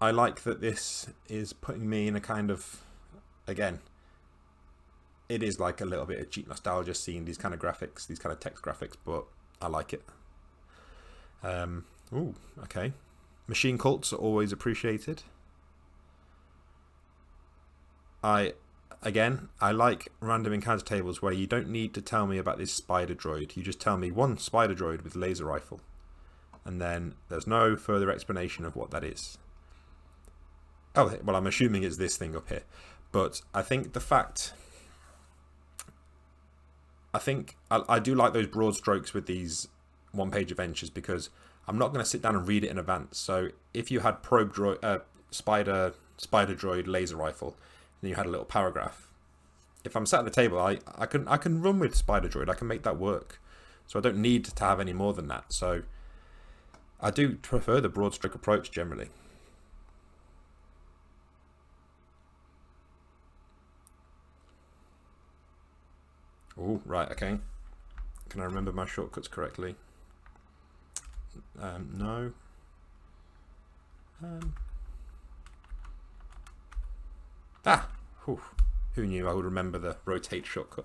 I like that this is putting me in a kind of, again, it is like a little bit of cheap nostalgia seeing these kind of graphics, these kind of text graphics, but I like it. Ooh, okay. Machine cults are always appreciated. I like random encounter tables where you don't need to tell me about this spider droid. You just tell me one spider droid with laser rifle, and then there's no further explanation of what that is. Oh, well, I'm assuming it's this thing up here. But I think the fact... I do like those broad strokes with these one-page adventures, because I'm not going to sit down and read it in advance. So if you had probe droid, spider droid, laser rifle, and you had a little paragraph, if I'm sat at the table, I can run with spider droid. I can make that work. So I don't need to have any more than that. So I do prefer the broad stroke approach generally. Oh, right, okay. Can I remember my shortcuts correctly? No. Who knew I would remember the rotate shortcut?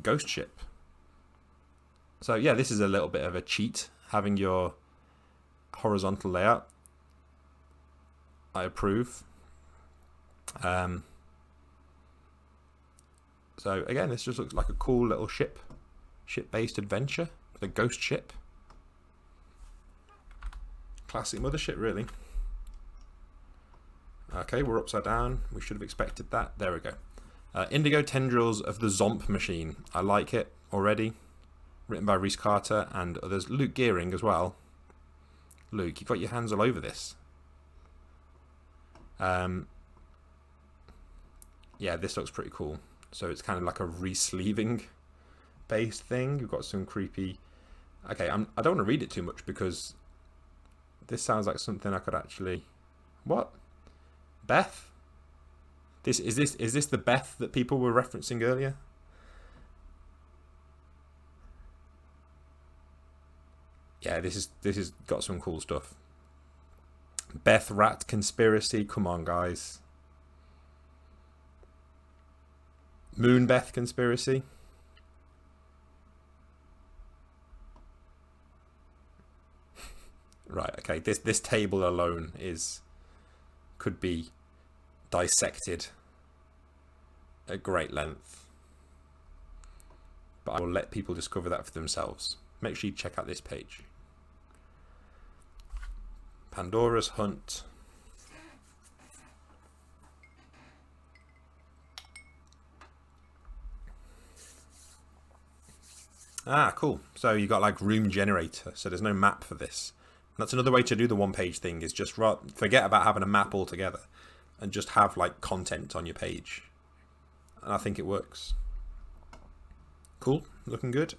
Ghost ship. So yeah, this is a little bit of a cheat, having your horizontal layout. I approve. So again, this just looks like a cool little ship-based adventure, the ghost ship. Classic Mothership, really. Okay, we're upside down. We should have expected that. There we go. Indigo Tendrils of the Zomp Machine. I like it already. Written by Rhys Carter and others. Luke Gearing as well. Luke, you've got your hands all over this. Yeah, this looks pretty cool. So it's kind of like a re-sleeving based thing. You've got some creepy... Okay, I don't want to read it too much, because this sounds like something I could actually... What? Beth? Is this the Beth that people were referencing earlier? Yeah, this is got some cool stuff. Beth Rat Conspiracy. Come on, guys. Moonbeth Conspiracy. Right, okay. This table alone could be dissected at great length. But I will let people discover that for themselves. Make sure you check out this page. Pandora's Hunt. Ah, cool. So you got like room generator. So there's no map for this. That's another way to do the one-page thing, is just forget about having a map altogether and just have like content on your page. And I think it works. Cool. Looking good.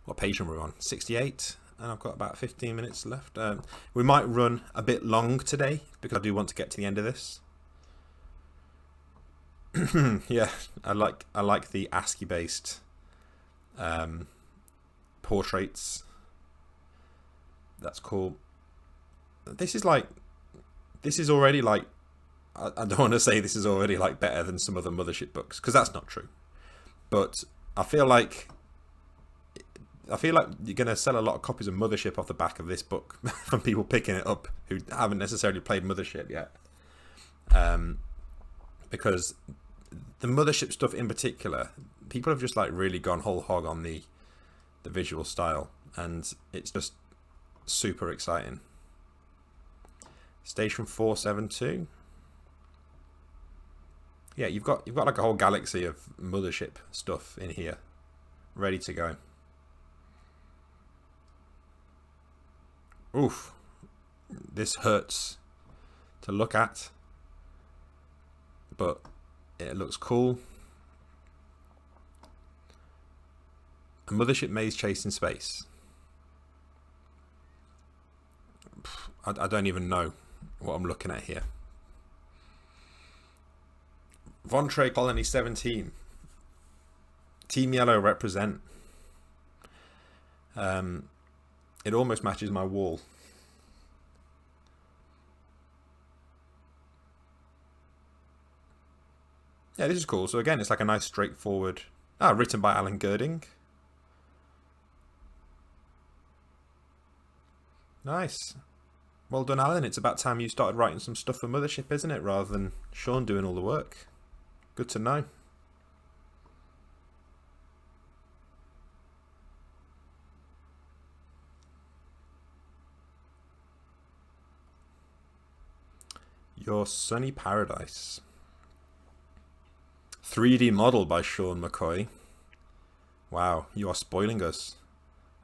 What page number are we on? 68. And I've got about 15 minutes left. We might run a bit long today, because I do want to get to the end of this. Yeah, I like the ASCII-based portraits. That's cool. This is already like, I don't want to say this is already like better than some other Mothership books, because that's not true. But I feel like you're going to sell a lot of copies of Mothership off the back of this book from people picking it up who haven't necessarily played Mothership yet. Because the mothership stuff in particular, people have just like really gone whole hog on the visual style, and it's just super exciting. Station 472. Yeah, you've got like a whole galaxy of mothership stuff in here, ready to go. Oof, this hurts to look at, but it looks cool. A mothership maze chase in space. I don't even know what I'm looking at here. Vontre Colony 17. Team Yellow represent. It almost matches my wall. Yeah, this is cool. So again, it's like a nice straightforward... written by Alan Girding. Nice. Well done, Alan. It's about time you started writing some stuff for Mothership, isn't it? Rather than Sean doing all the work. Good to know. Your Sunny Paradise. 3D model by Sean McCoy. Wow, you are spoiling us.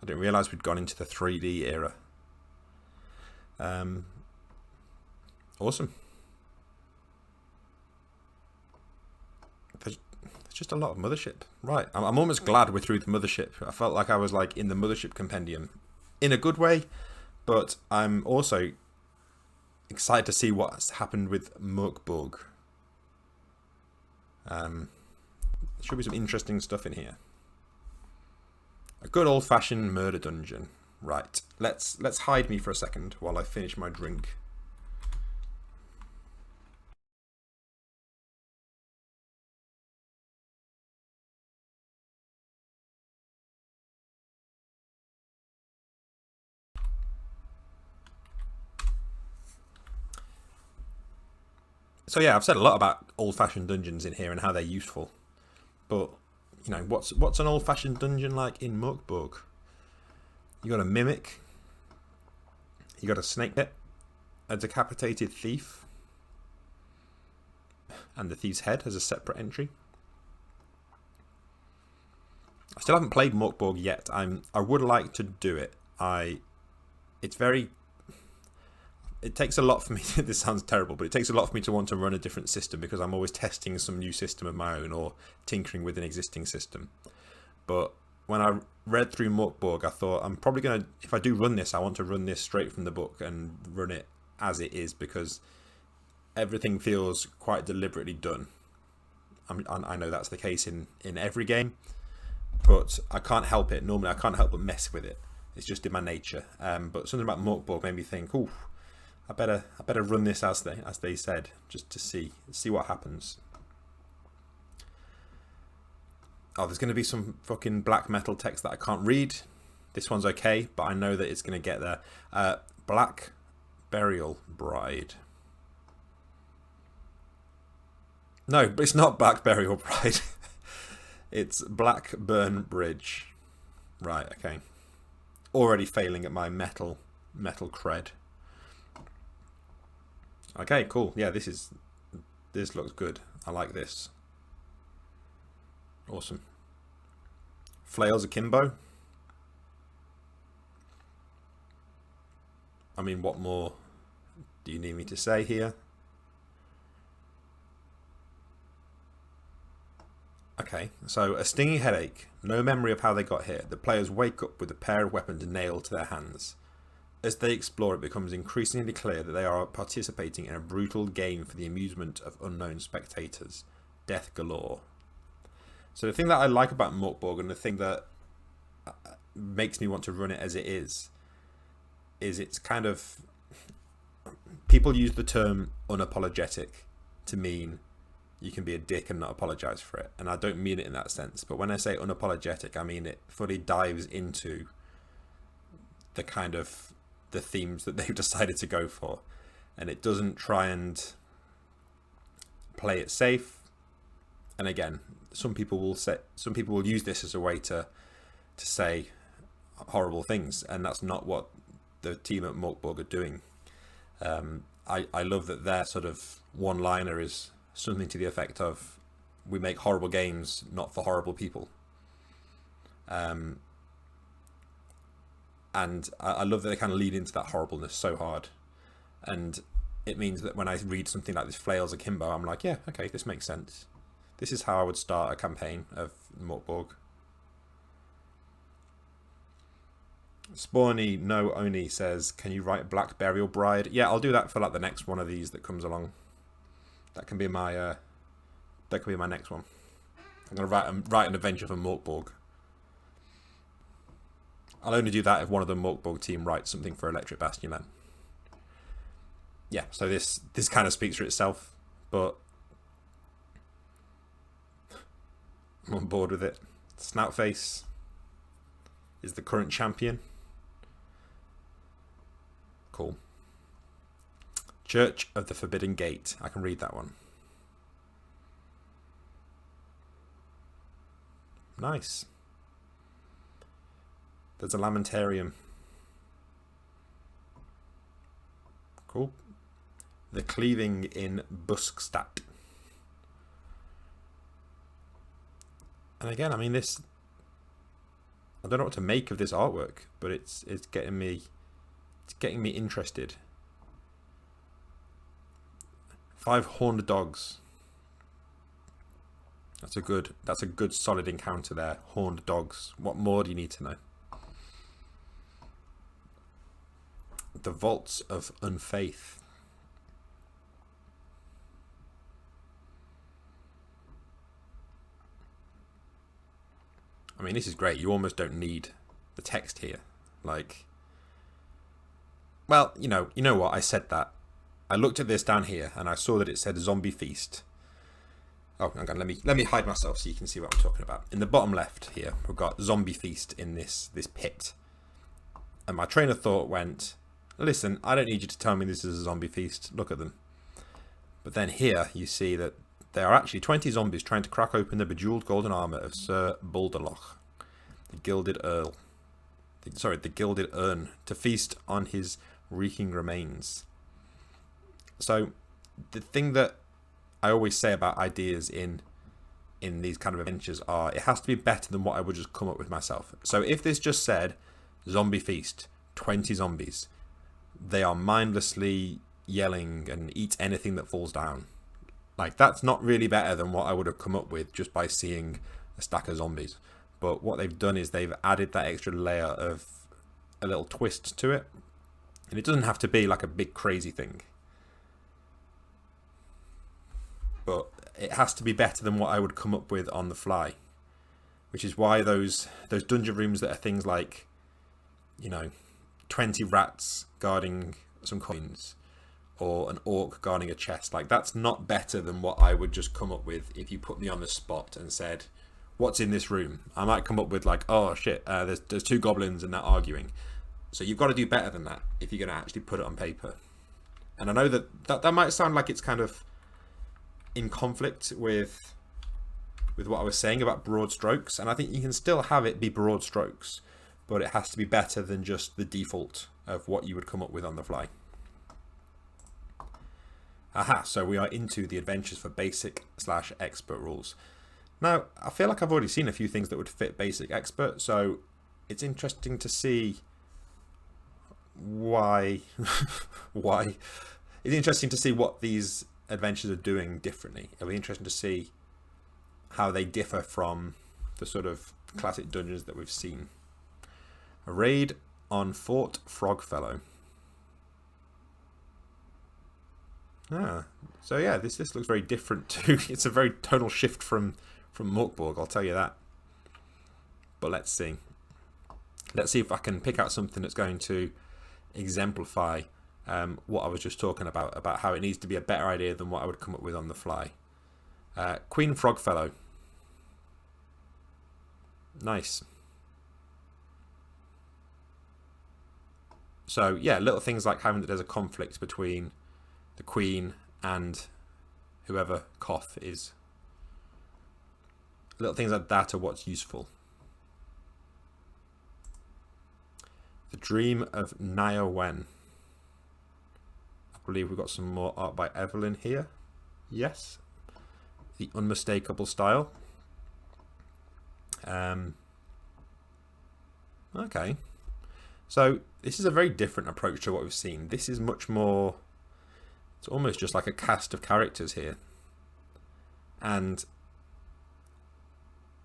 I didn't realise we'd gone into the 3D era. Awesome. There's just a lot of Mothership. Right, I'm almost glad we're through the Mothership. I felt like I was like in the Mothership Compendium. In a good way, but I'm also excited to see what's happened with Mugborg. There should be some interesting stuff in here. A good old-fashioned murder dungeon. Right, let's hide me for a second while I finish my drink. So yeah, I've said a lot about old-fashioned dungeons in here and how they're useful, but you know, what's an old-fashioned dungeon like in Mugborg? You got a mimic, you got a snake pit, a decapitated thief, and the thief's head has a separate entry. I still haven't played Mugborg yet. I would like to do it. It takes a lot for me. This sounds terrible, but it takes a lot for me to want to run a different system because I'm always testing some new system of my own or tinkering with an existing system. But when I read through Mugborg, I thought I'm probably going to, if I do run this, I want to run this straight from the book and run it as it is because everything feels quite deliberately done. I know that's the case in every game, but I can't help it. Normally I can't help but mess with it. It's just in my nature. But something about Mugborg made me think, ooh, I better run this as they said, just to see what happens. Oh, there's going to be some fucking black metal text that I can't read. This one's okay, but I know that it's going to get there. Black Burial Bride. No, but it's not Black Burial Bride. It's Blackburn Bridge. Right, okay. Already failing at my metal cred. Okay, cool. Yeah, this looks good. I like this. Awesome. FLAILS Akimbo. I mean, what more do you need me to say here? Okay, so a stinging headache. No memory of how they got here. The players wake up with a pair of weapons nailed to their hands. As they explore, it becomes increasingly clear that they are participating in a brutal game for the amusement of unknown spectators. Death galore. So the thing that I like about Mugborg and the thing that makes me want to run it as it is it's kind of... People use the term unapologetic to mean you can be a dick and not apologise for it. And I don't mean it in that sense. But when I say unapologetic, I mean it fully dives into the kind of... the themes that they've decided to go for, and it doesn't try and play it safe. And again, some people will use this as a way to say horrible things, and that's not what the team at Morkborg are doing. I love that their sort of one-liner is something to the effect of, "We make horrible games, not for horrible people." And I love that they kind of lead into that horribleness so hard. And it means that when I read something like this FLAILS Akimbo, I'm like, yeah, okay, this makes sense. This is how I would start a campaign of Morkborg. Spawny No Oni says, can you write Black Burial Bride? Yeah, I'll do that for like the next one of these that comes along. That can be my next one. I'm gonna write an adventure for Morkborg. I'll only do that if one of the Morkborg team writes something for Electric Bastionland. Yeah, so this kind of speaks for itself, but I'm on board with it. Snoutface is the current champion. Cool. Church of the Forbidden Gate. I can read that one. Nice. There's a Lamentarium. Cool. The Cleaving in Buskstadt. And again, I mean, this, I don't know what to make of this artwork, but it's getting me interested. 5 horned dogs. That's a good solid encounter there. Horned dogs. What more do you need to know? The Vaults of Unfaith. I mean, this is great. You almost don't need the text here. Like, well, you know what? I said that. I looked at this down here and I saw that it said Zombie Feast. Oh, hang on, let me hide myself so you can see what I'm talking about. In the bottom left here, we've got Zombie Feast in this pit. And my train of thought went, listen, I don't need you to tell me this is a zombie feast. Look at them. But then here you see that there are actually 20 zombies trying to crack open the bejeweled golden armour of Sir Bulderloch, the Gilded Earl. The Gilded Urn, to feast on his reeking remains. So the thing that I always say about ideas in these kind of adventures are, it has to be better than what I would just come up with myself. So if this just said zombie feast, 20 zombies, they are mindlessly yelling and eat anything that falls down. Like, that's not really better than what I would have come up with just by seeing a stack of zombies. But what they've done is they've added that extra layer of a little twist to it. And it doesn't have to be like a big crazy thing. But it has to be better than what I would come up with on the fly. Which is why those dungeon rooms that are things like, 20 rats guarding some coins, or an orc guarding a chest, like, that's not better than what I would just come up with if you put me on the spot and said, what's in this room? I might come up with like, oh shit, there's 2 goblins and they're arguing. So you've got to do better than that if you're going to actually put it on paper. And I know that might sound like it's kind of in conflict with what I was saying about broad strokes, and I think you can still have it be broad strokes, but it has to be better than just the default of what you would come up with on the fly. Aha, so we are into the adventures for basic/expert rules. Now, I feel like I've already seen a few things that would fit basic expert, so it's interesting to see why it's interesting to see what these adventures are doing differently. It'll be interesting to see how they differ from the sort of classic dungeons that we've seen. A raid on Fort Frogfellow. So yeah, this looks very different to. It's a very tonal shift from Morkborg, I'll tell you that. But let's see. Let's see if I can pick out something that's going to exemplify what I was just talking about how it needs to be a better idea than what I would come up with on the fly. Queen Frogfellow. Nice. So yeah, little things like having that there's a conflict between the queen and whoever Koth is. little things like that are what's useful. The Dream of Naya Wen. I believe we've got some more art by Evelyn here. Yes. The Unmistakable Style. Okay. So this is a very different approach to what we've seen. This is much more, it's almost just like a cast of characters here. And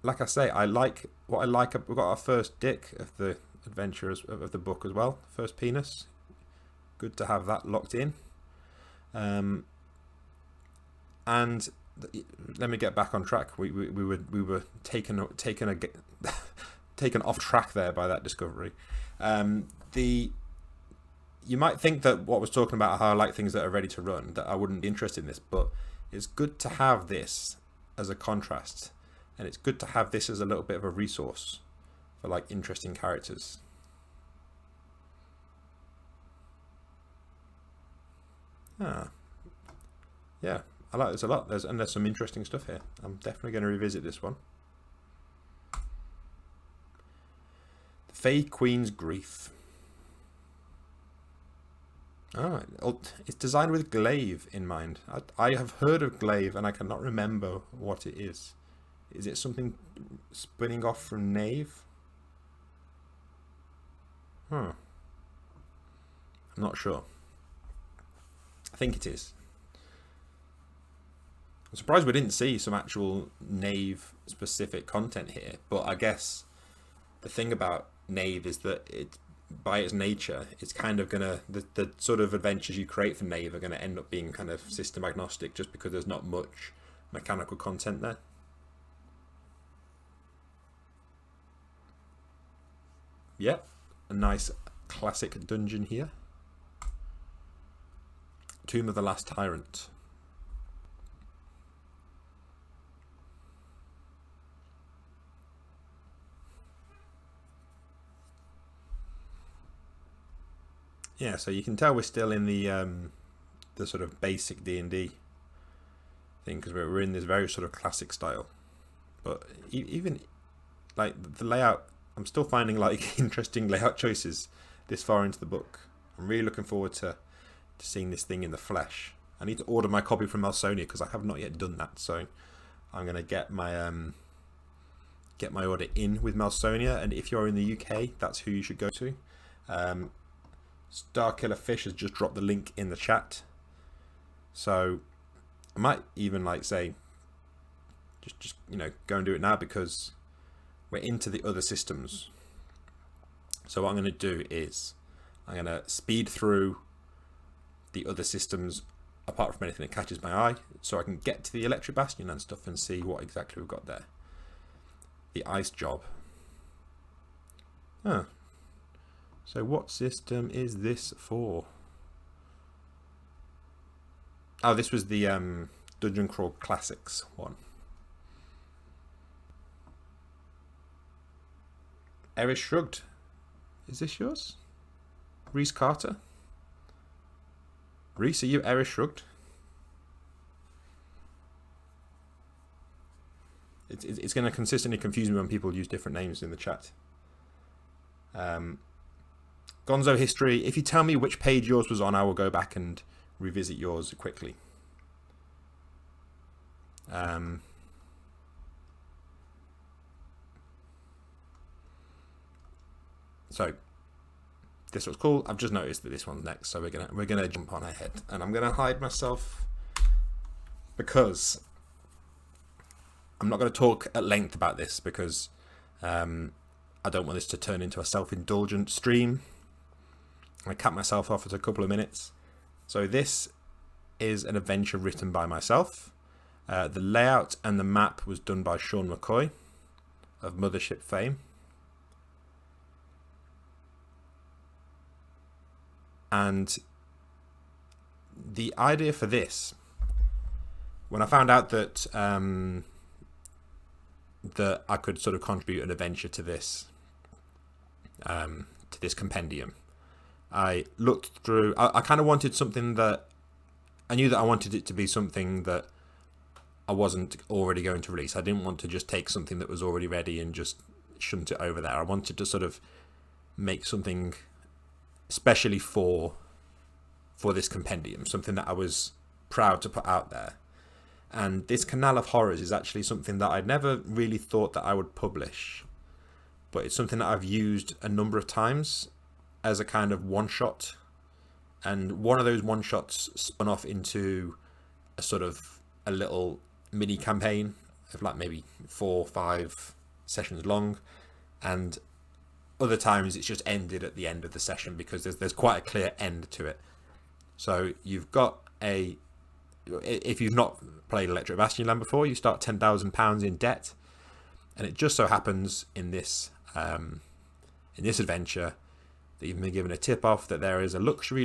like I say, we've got our first dick of the adventures of the book as well. First penis. Good to have that locked in. And let me get back on track. We were taken off track there by that discovery. You might think that what I was talking about, how I like things that are ready to run, that I wouldn't be interested in this, but it's good to have this as a contrast, and it's good to have this as a little bit of a resource for like interesting characters. Yeah, I like this a lot. There's some interesting stuff here. I'm definitely going to revisit this one. The Fey Queen's Grief. Oh, it's designed with glaive in mind. I have heard of glaive and I cannot remember what it is. Is it something spinning off from knave? I'm not sure. I think it is. I'm surprised we didn't see some actual knave specific content here, but I guess the thing about knave is that it, by its nature, it's kind of gonna, the sort of adventures you create for knave are gonna end up being kind of system agnostic, just because there's not much mechanical content there. Yep, a nice classic dungeon here. Tomb of the Last Tyrant. Yeah, so you can tell we're still in the sort of basic D&D thing, because we're in this very sort of classic style. But even like the layout, I'm still finding like interesting layout choices this far into the book. I'm really looking forward to seeing this thing in the flesh. I need to order my copy from Malsonia because I have not yet done that. So I'm gonna get my order in with Malsonia, and if you're in the UK, that's who you should go to. Starkiller Fish has just dropped the link in the chat, so I might even like say just go and do it now, because we're into the other systems. So what I'm going to do is I'm going to speed through the other systems apart from anything that catches my eye, so I can get to the Electric Bastion and stuff and see what exactly we've got there. The Ice Job. So what system is this for? Oh, this was the Dungeon Crawl Classics one. Eris Shrugged. Is this yours? Reese Carter? Reese, are you Eris Shrugged? It's going to consistently confuse me when people use different names in the chat. Gonzo History, if you tell me which page yours was on, I will go back and revisit yours quickly. So this looks cool. I've just noticed that this one's next, so we're gonna jump on ahead, and I'm gonna hide myself because I'm not going to talk at length about this, because I don't want this to turn into a self-indulgent stream. I capped myself off at a couple of minutes. So this is an adventure written by myself. The layout and the map was done by Sean McCoy of Mothership fame. And the idea for this, when I found out that that I could sort of contribute an adventure to this compendium, I looked through. I kind of wanted something that I knew that I wanted it to be something that I wasn't already going to release. I didn't want to just take something that was already ready and just shunt it over there. I wanted to sort of make something especially for this compendium, something that I was proud to put out there. And this Canal of Horrors is actually something that I'd never really thought that I would publish, but it's something that I've used a number of times as a kind of one-shot. And one of those one-shots spun off into a sort of a little mini campaign of like maybe 4 or 5 sessions long, and other times it's just ended at the end of the session because there's quite a clear end to it. So you've got if you've not played Electric Bastionland before, you start £10,000 in debt, and it just so happens in this adventure that you've been given a tip off that there is a luxury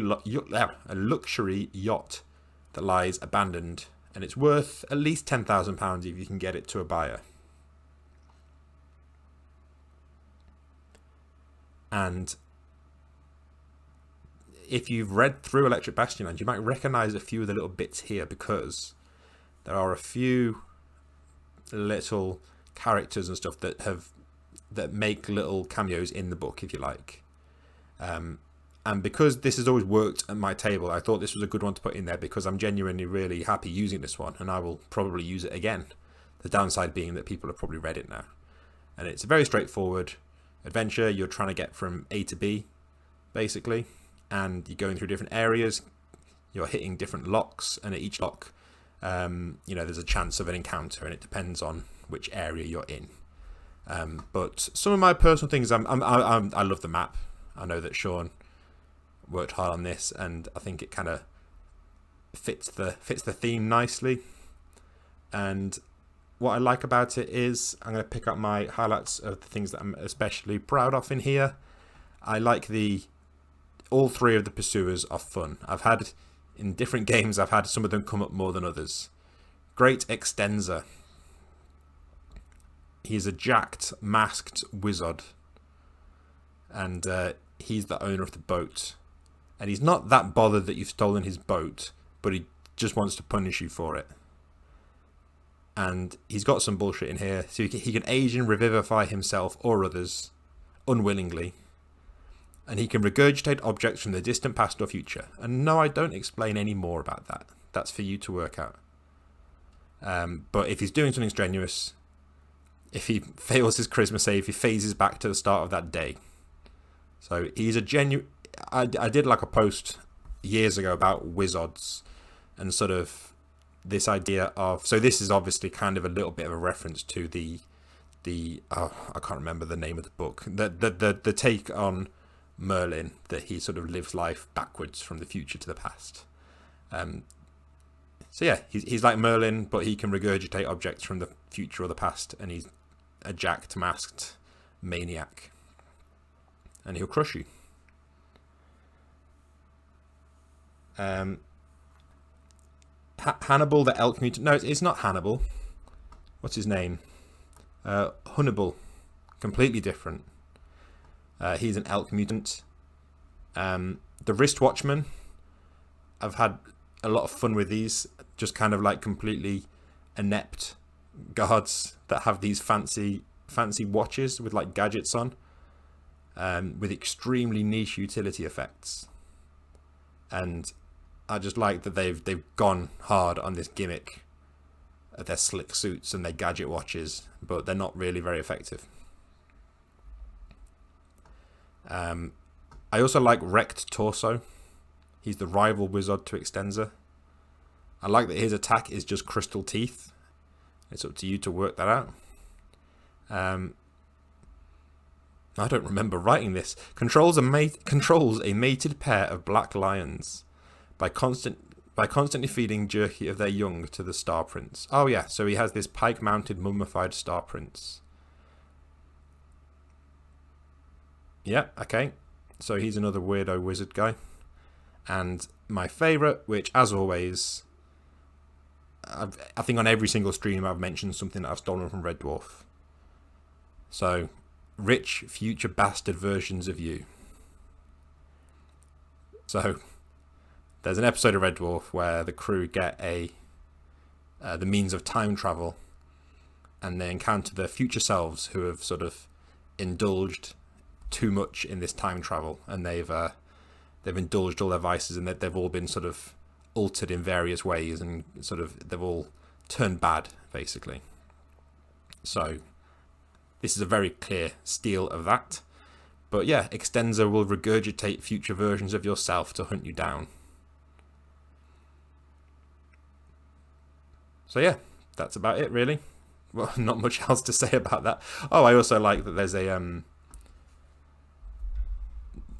yacht that lies abandoned, and it's worth at least £10,000 if you can get it to a buyer. And if you've read through Electric Bastionland, you might recognise a few of the little bits here, because there are a few little characters and stuff that make little cameos in the book, if you like. And because this has always worked at my table, I thought this was a good one to put in there, because I'm genuinely really happy using this one, and I will probably use it again. The downside being that people have probably read it now. And it's a very straightforward adventure. You're trying to get from A to B, basically, and you're going through different areas. You're hitting different locks, and at each lock, there's a chance of an encounter, and it depends on which area you're in. But some of my personal things, I love the map. I know that Sean worked hard on this, and I think it kind of fits the theme nicely. And what I like about it is, I'm going to pick up my highlights of the things that I'm especially proud of in here. I like all 3 of the pursuers are fun. In different games, I've had some of them come up more than others. Great Extenser. He's a jacked, masked wizard, and he's the owner of the boat. And he's not that bothered that you've stolen his boat, but he just wants to punish you for it. And he's got some bullshit in here, so he can age and revivify himself or others unwillingly, and he can regurgitate objects from the distant past or future. And no, I don't explain any more about that. That's for you to work out. But if he's doing something strenuous, if he fails his charisma save, he phases back to the start of that day. So he's a genuine... I did like a post years ago about wizards and sort of this idea of... So this is obviously kind of a little bit of a reference to the I can't remember the name of the book. The take on Merlin, that he sort of lives life backwards from the future to the past. So yeah, he's like Merlin, but he can regurgitate objects from the future or the past, and he's a jacked, masked maniac, and he'll crush you. Hannibal the elk mutant. No, it's not Hannibal. What's his name? Hannibal. Completely different. He's an elk mutant. The wrist watchman. I've had a lot of fun with these. Just kind of like completely inept guards that have these fancy watches with like gadgets on, with extremely niche utility effects. And I just like that they've gone hard on this gimmick of their slick suits and their gadget watches, but they're not really very effective. I also like Wrecked Torso. He's the rival wizard to Extenser. I like that his attack is just crystal teeth. It's up to you to work that out. I don't remember writing this. Controls a mated pair of black lions by constantly feeding jerky of their young to the Star Prince. Oh yeah, so he has this pike-mounted mummified Star Prince. Yeah, okay. So he's another weirdo wizard guy. And my favourite, which as always, I think on every single stream I've mentioned something that I've stolen from Red Dwarf. So, rich future bastard versions of you. So, there's an episode of Red Dwarf where the crew get a the means of time travel, and they encounter their future selves who have sort of indulged too much in this time travel, and they've indulged all their vices, and they've all been sort of altered in various ways, and sort of they've all turned bad, basically. So this is a very clear steal of that. But yeah, Extensa will regurgitate future versions of yourself to hunt you down. So yeah, that's about it, really. Well, not much else to say about that. Oh, I also like that there's a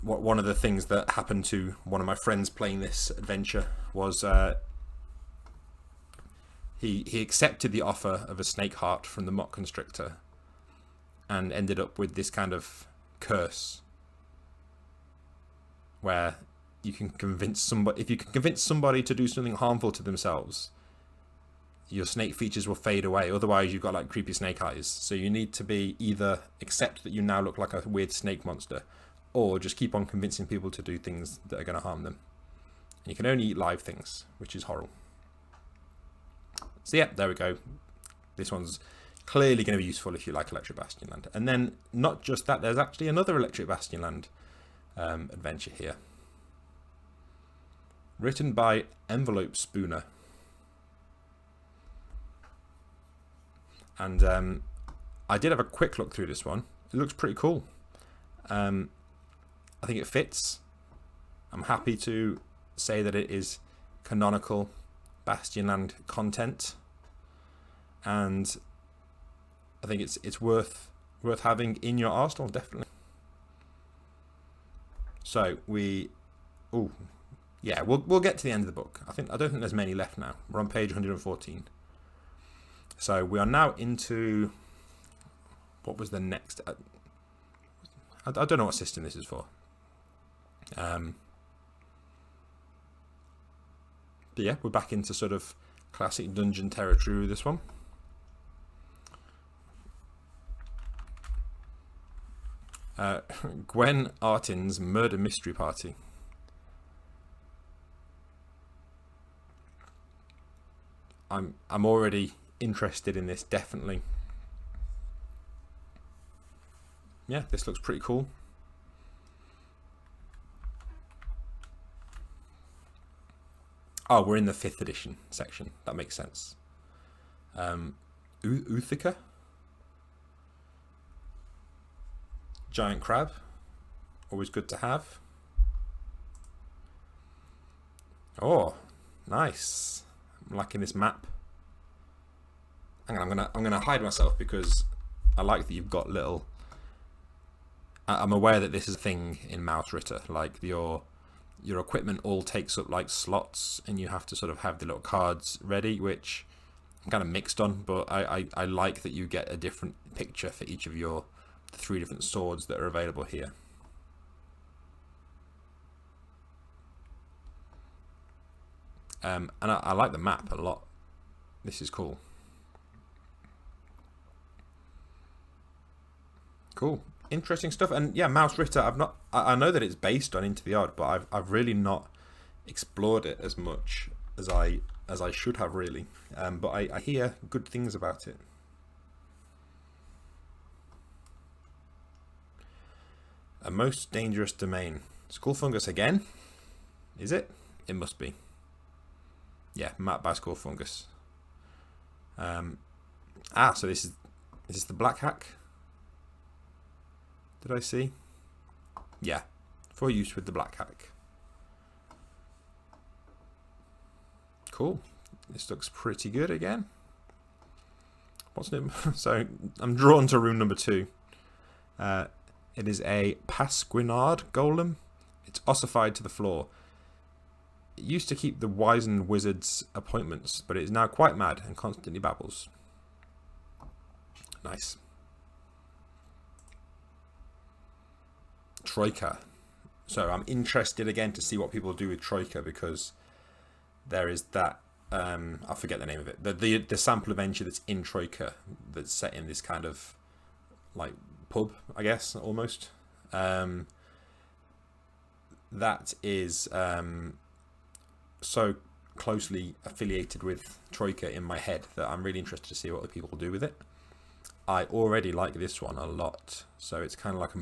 one of the things that happened to one of my friends playing this adventure was he accepted the offer of a snake heart from the mock constrictor, and ended up with this kind of curse where you can convince somebody, if you can convince somebody to do something harmful to themselves, your snake features will fade away. Otherwise you've got like creepy snake eyes. So you need to be either accept that you now look like a weird snake monster, or just keep on convincing people to do things that are going to harm them. And you can only eat live things, which is horrible. So yeah, there we go. This one's clearly going to be useful if you like Electric Bastionland. And then not just that, there's actually another Electric Bastionland adventure here, written by Envelope Spooner. And I did have a quick look through this one. It looks pretty cool. I think it fits. I'm happy to say that it is canonical Bastionland content, and I think it's worth having in your arsenal, definitely. So we'll get to the end of the book. I don't think there's many left now. We're on page 114. So we are now into, what was the next? I don't know what system this is for. But yeah, we're back into sort of classic dungeon territory with this one. Gwen Artin's Murder Mystery Party. I'm already interested in this, definitely. Yeah, this looks pretty cool. Oh, we're in the 5th edition section. That makes sense. Uthika? Giant crab. Always good to have. Oh, nice. I'm liking this map. Hang on, I'm gonna hide myself because I like that you've got little. I'm aware that this is a thing in Mouse Ritter. Like your equipment all takes up like slots, and you have to sort of have the little cards ready, which I'm kind of mixed on. But I like that you get a different picture for each of the 3 different swords that are available here. And I like the map a lot. This is cool. Cool, interesting stuff. And yeah, Mouse Ritter. I know that it's based on Into the Odd, but I've really not explored it as much as I should have, really. But I hear good things about it. A most dangerous domain. Skull fungus again? Is it? It must be. Yeah, map by skull fungus. So is this the black hack? Did I see? Yeah, for use with the black hack. Cool. This looks pretty good again. What's it? So I'm drawn to room number 2. It is a Pasquinard golem. It's ossified to the floor. It used to keep the wizened wizard's appointments, but it is now quite mad and constantly babbles. Nice. Troika. So I'm interested again to see what people do with Troika, because there is that I forget the name of it. The sample adventure that's in Troika that's set in this kind of like pub, I guess, almost. That is so closely affiliated with Troika in my head that I'm really interested to see what other people do with it. I already like this one a lot. So it's kind of like a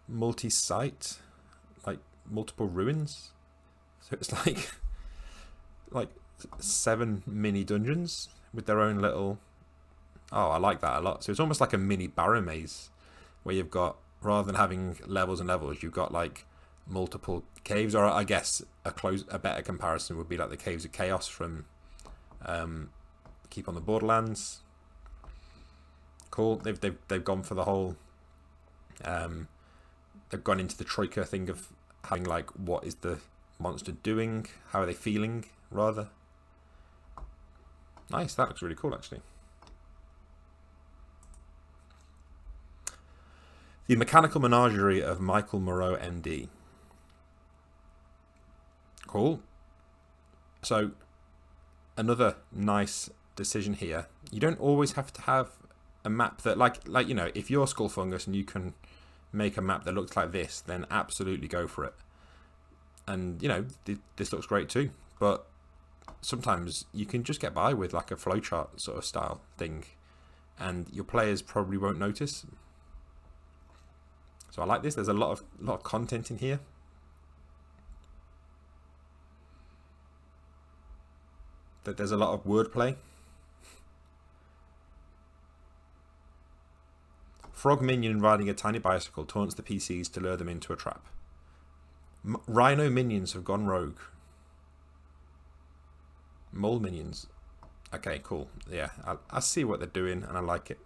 multi-site, like multiple ruins. So it's like 7 mini dungeons with their own little. Oh, I like that a lot. So it's almost like a mini barrow maze where you've got, rather than having levels and levels, you've got like multiple caves. Or I guess a better comparison would be like the Caves of Chaos from Keep on the Borderlands. Cool. They've gone for the whole. They've gone into the Troika thing of having like, what is the monster doing? How are they feeling? Rather. Nice. That looks really cool, actually. The Mechanical Menagerie of Michael Moreau, MD. Cool. So, another nice decision here. You don't always have to have a map that, like you know, if you're Skull Fungus and you can make a map that looks like this, then absolutely go for it. And, you know, this looks great too. But sometimes you can just get by with like a flowchart sort of style thing, and your players probably won't notice. So I like this. There's a lot of content in here. There's a lot of wordplay. Frog minion riding a tiny bicycle taunts the PCs to lure them into a trap. Rhino minions have gone rogue. Mole minions. Okay, cool. Yeah, I see what they're doing and I like it.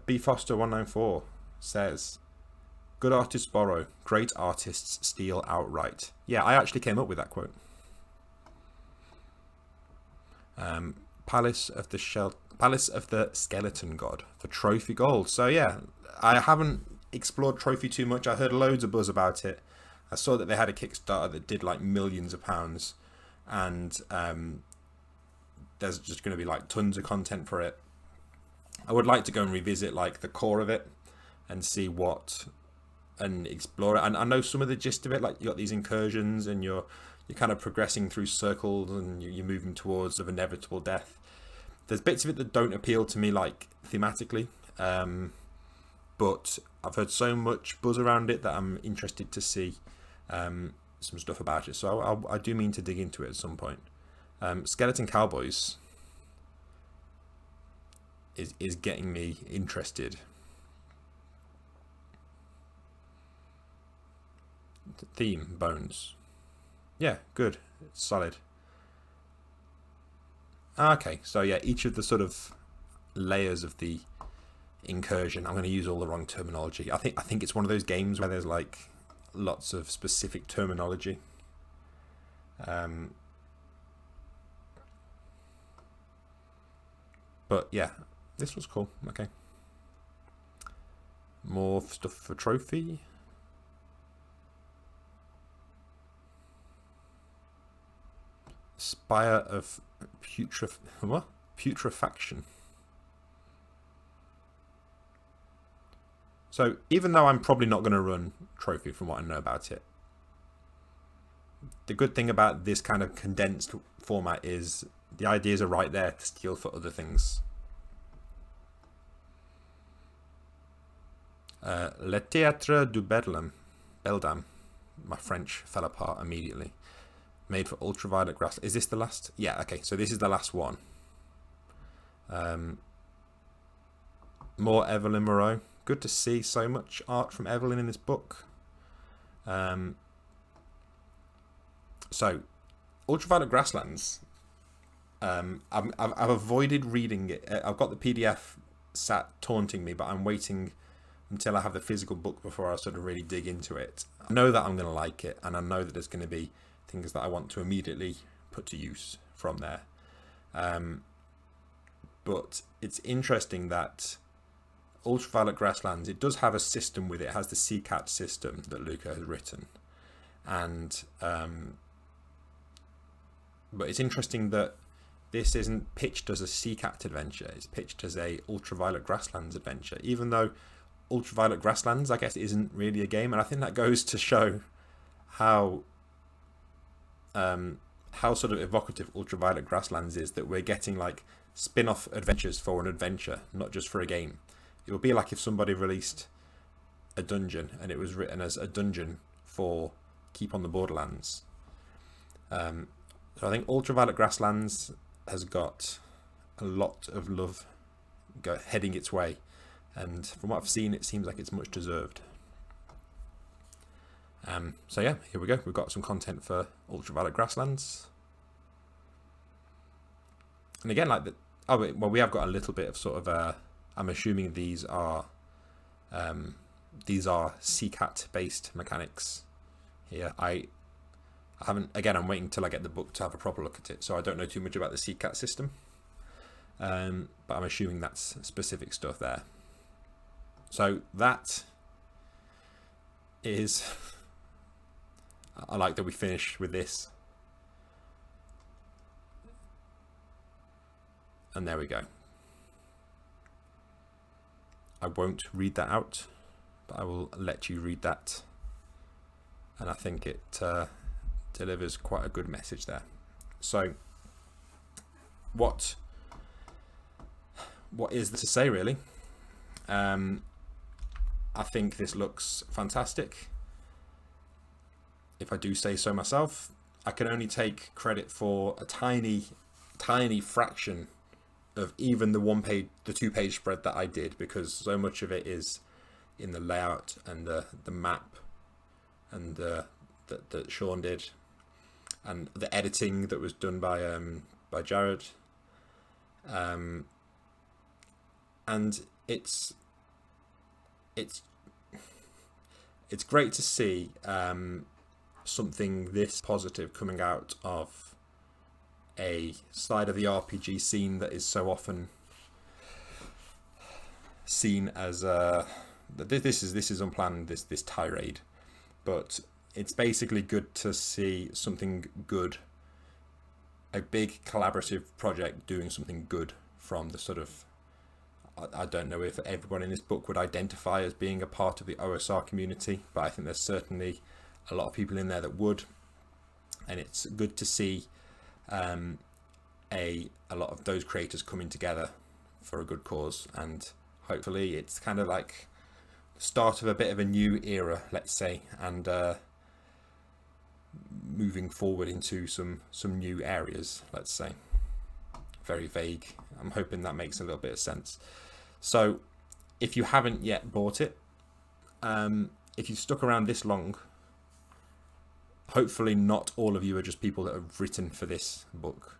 B Foster 194 says, "Good artists borrow, great artists steal outright." Yeah, I actually came up with that quote. Palace of the Skeleton God for trophy gold. So yeah, I haven't explored trophy too much. I heard loads of buzz about it. I saw that they had a Kickstarter that did like millions of pounds, and there's just going to be like tons of content for it. I would like to go and revisit like the core of it and see and explore it. And I know some of the gist of it, like you got these incursions and you're kind of progressing through circles and you're moving towards of inevitable death. There's bits of it that don't appeal to me like thematically, but I've heard so much buzz around it that I'm interested to see some stuff about it. So I do mean to dig into it at some point. Skeleton Cowboys is getting me interested. Theme, bones. Yeah, good. It's solid. Okay, so yeah, each of the sort of layers of the incursion. I'm going to use all the wrong terminology. I think it's one of those games where there's like lots of specific terminology. But yeah, this was cool. Okay. More stuff for trophy. Spire of Putrefaction. So even though I'm probably not going to run trophy from what I know about it, the good thing about this kind of condensed format is the ideas are right there to steal for other things. Le Théâtre du Beldam. My French fell apart immediately. Made for Ultraviolet Grass. Is this the last? Yeah, okay, so this is the last one. More Evelyn Moreau. Good to see so much art from Evelyn in this book. So, Ultraviolet Grasslands. I've avoided reading it. I've got the PDF sat taunting me, but I'm waiting until I have the physical book before I sort of really dig into it. I know that I'm going to like it, and I know that there's going to be things that I want to immediately put to use from there. But it's interesting that Ultraviolet Grasslands, it does have a system with it. It has the CCAT system that Luca has written. And but it's interesting that this isn't pitched as a CCAT adventure. It's pitched as a Ultraviolet Grasslands adventure, even though Ultraviolet Grasslands, I guess, isn't really a game, and I think that goes to show how sort of evocative Ultraviolet Grasslands is, that we're getting like spin-off adventures for an adventure, not just for a game. It would be like if somebody released a dungeon and it was written as a dungeon for Keep on the Borderlands. So I think Ultraviolet Grasslands has got a lot of love heading its way, and from what I've seen, it seems like it's much deserved. So yeah, here we go. We've got some content for Ultraviolet Grasslands, and again, like we have got a little bit of sort of I'm assuming these are CCAT based mechanics here. I haven't, again, I'm waiting till I get the book to have a proper look at it, so I don't know too much about the CCAT system, but I'm assuming that's specific stuff there. So that is, I like that we finish with this, and there we go. I won't read that out, but I will let you read that, and I think it delivers quite a good message there. So what is there to say, really? I think this looks fantastic. If I do say so myself, I can only take credit for a tiny fraction of even the 2-page spread that I did, because so much of it is in the layout and the map and that Sean did, and the editing that was done by Jared, and it's great to see something this positive coming out of a side of the RPG scene that is so often seen as this is unplanned, this tirade, but it's basically good to see something good, a big collaborative project doing something good from the sort of, I don't know if everyone in this book would identify as being a part of the OSR community, but I think there's certainly a lot of people in there that would, and it's good to see a lot of those creators coming together for a good cause, and hopefully it's kind of like the start of a bit of a new era, let's say, and moving forward into some new areas, let's say. Very vague. I'm hoping that makes a little bit of sense. So if you haven't yet bought it, if you've stuck around this long, hopefully not all of you are just people that have written for this book.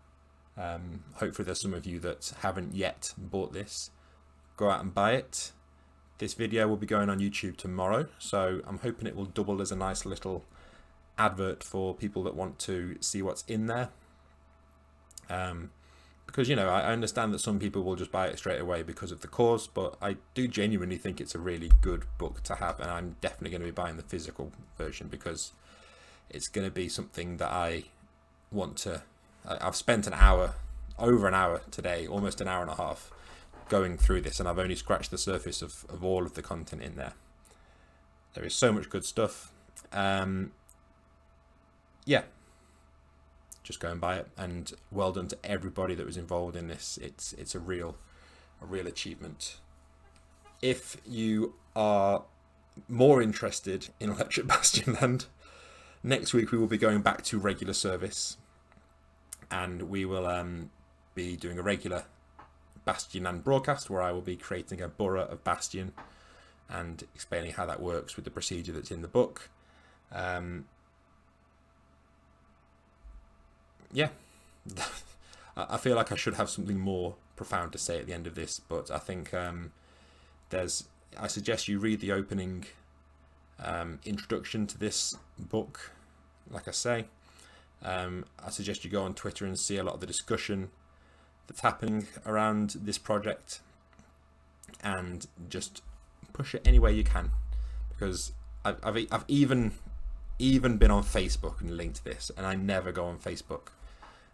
Hopefully there's some of you that haven't yet bought this. Go out and buy it. This video will be going on YouTube tomorrow, so I'm hoping it will double as a nice little advert for people that want to see what's in there. Because, you know, I understand that some people will just buy it straight away because of the cause, but I do genuinely think it's a really good book to have, and I'm definitely going to be buying the physical version because it's going to be something that I want to. I've spent over an hour today, almost an hour and a half, going through this, and I've only scratched the surface of all of the content in there. There is so much good stuff. Yeah, just go and buy it, and well done to everybody that was involved in this. It's a real achievement. If you are more interested in Electric Bastionland, next week we will be going back to regular service, and we will be doing a regular Bastionland broadcast where I will be creating a borough of Bastion and explaining how that works with the procedure that's in the book. Yeah, I feel like I should have something more profound to say at the end of this, but I think I suggest you read the opening introduction to this book. Like I say, I suggest you go on Twitter and see a lot of the discussion that's happening around this project, and just push it any way you can, because I've even been on Facebook and linked this, and I never go on Facebook.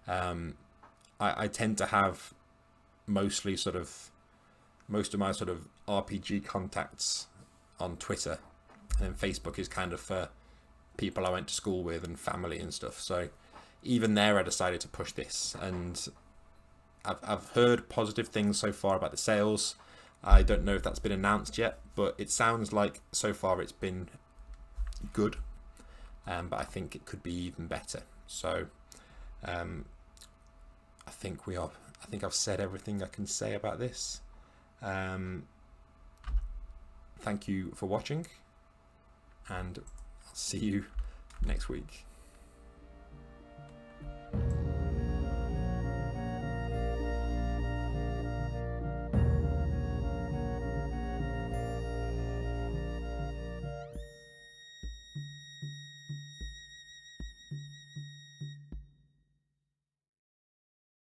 I tend to have most of my sort of RPG contacts on Twitter, and then Facebook is kind of for people I went to school with and family and stuff. So even there I decided to push this, and I've heard positive things so far about the sales. I don't know if that's been announced yet, but it sounds like so far it's been good, but I think it could be even better. So I think I've said everything I can say about this. Thank you for watching, and I'll see you next week.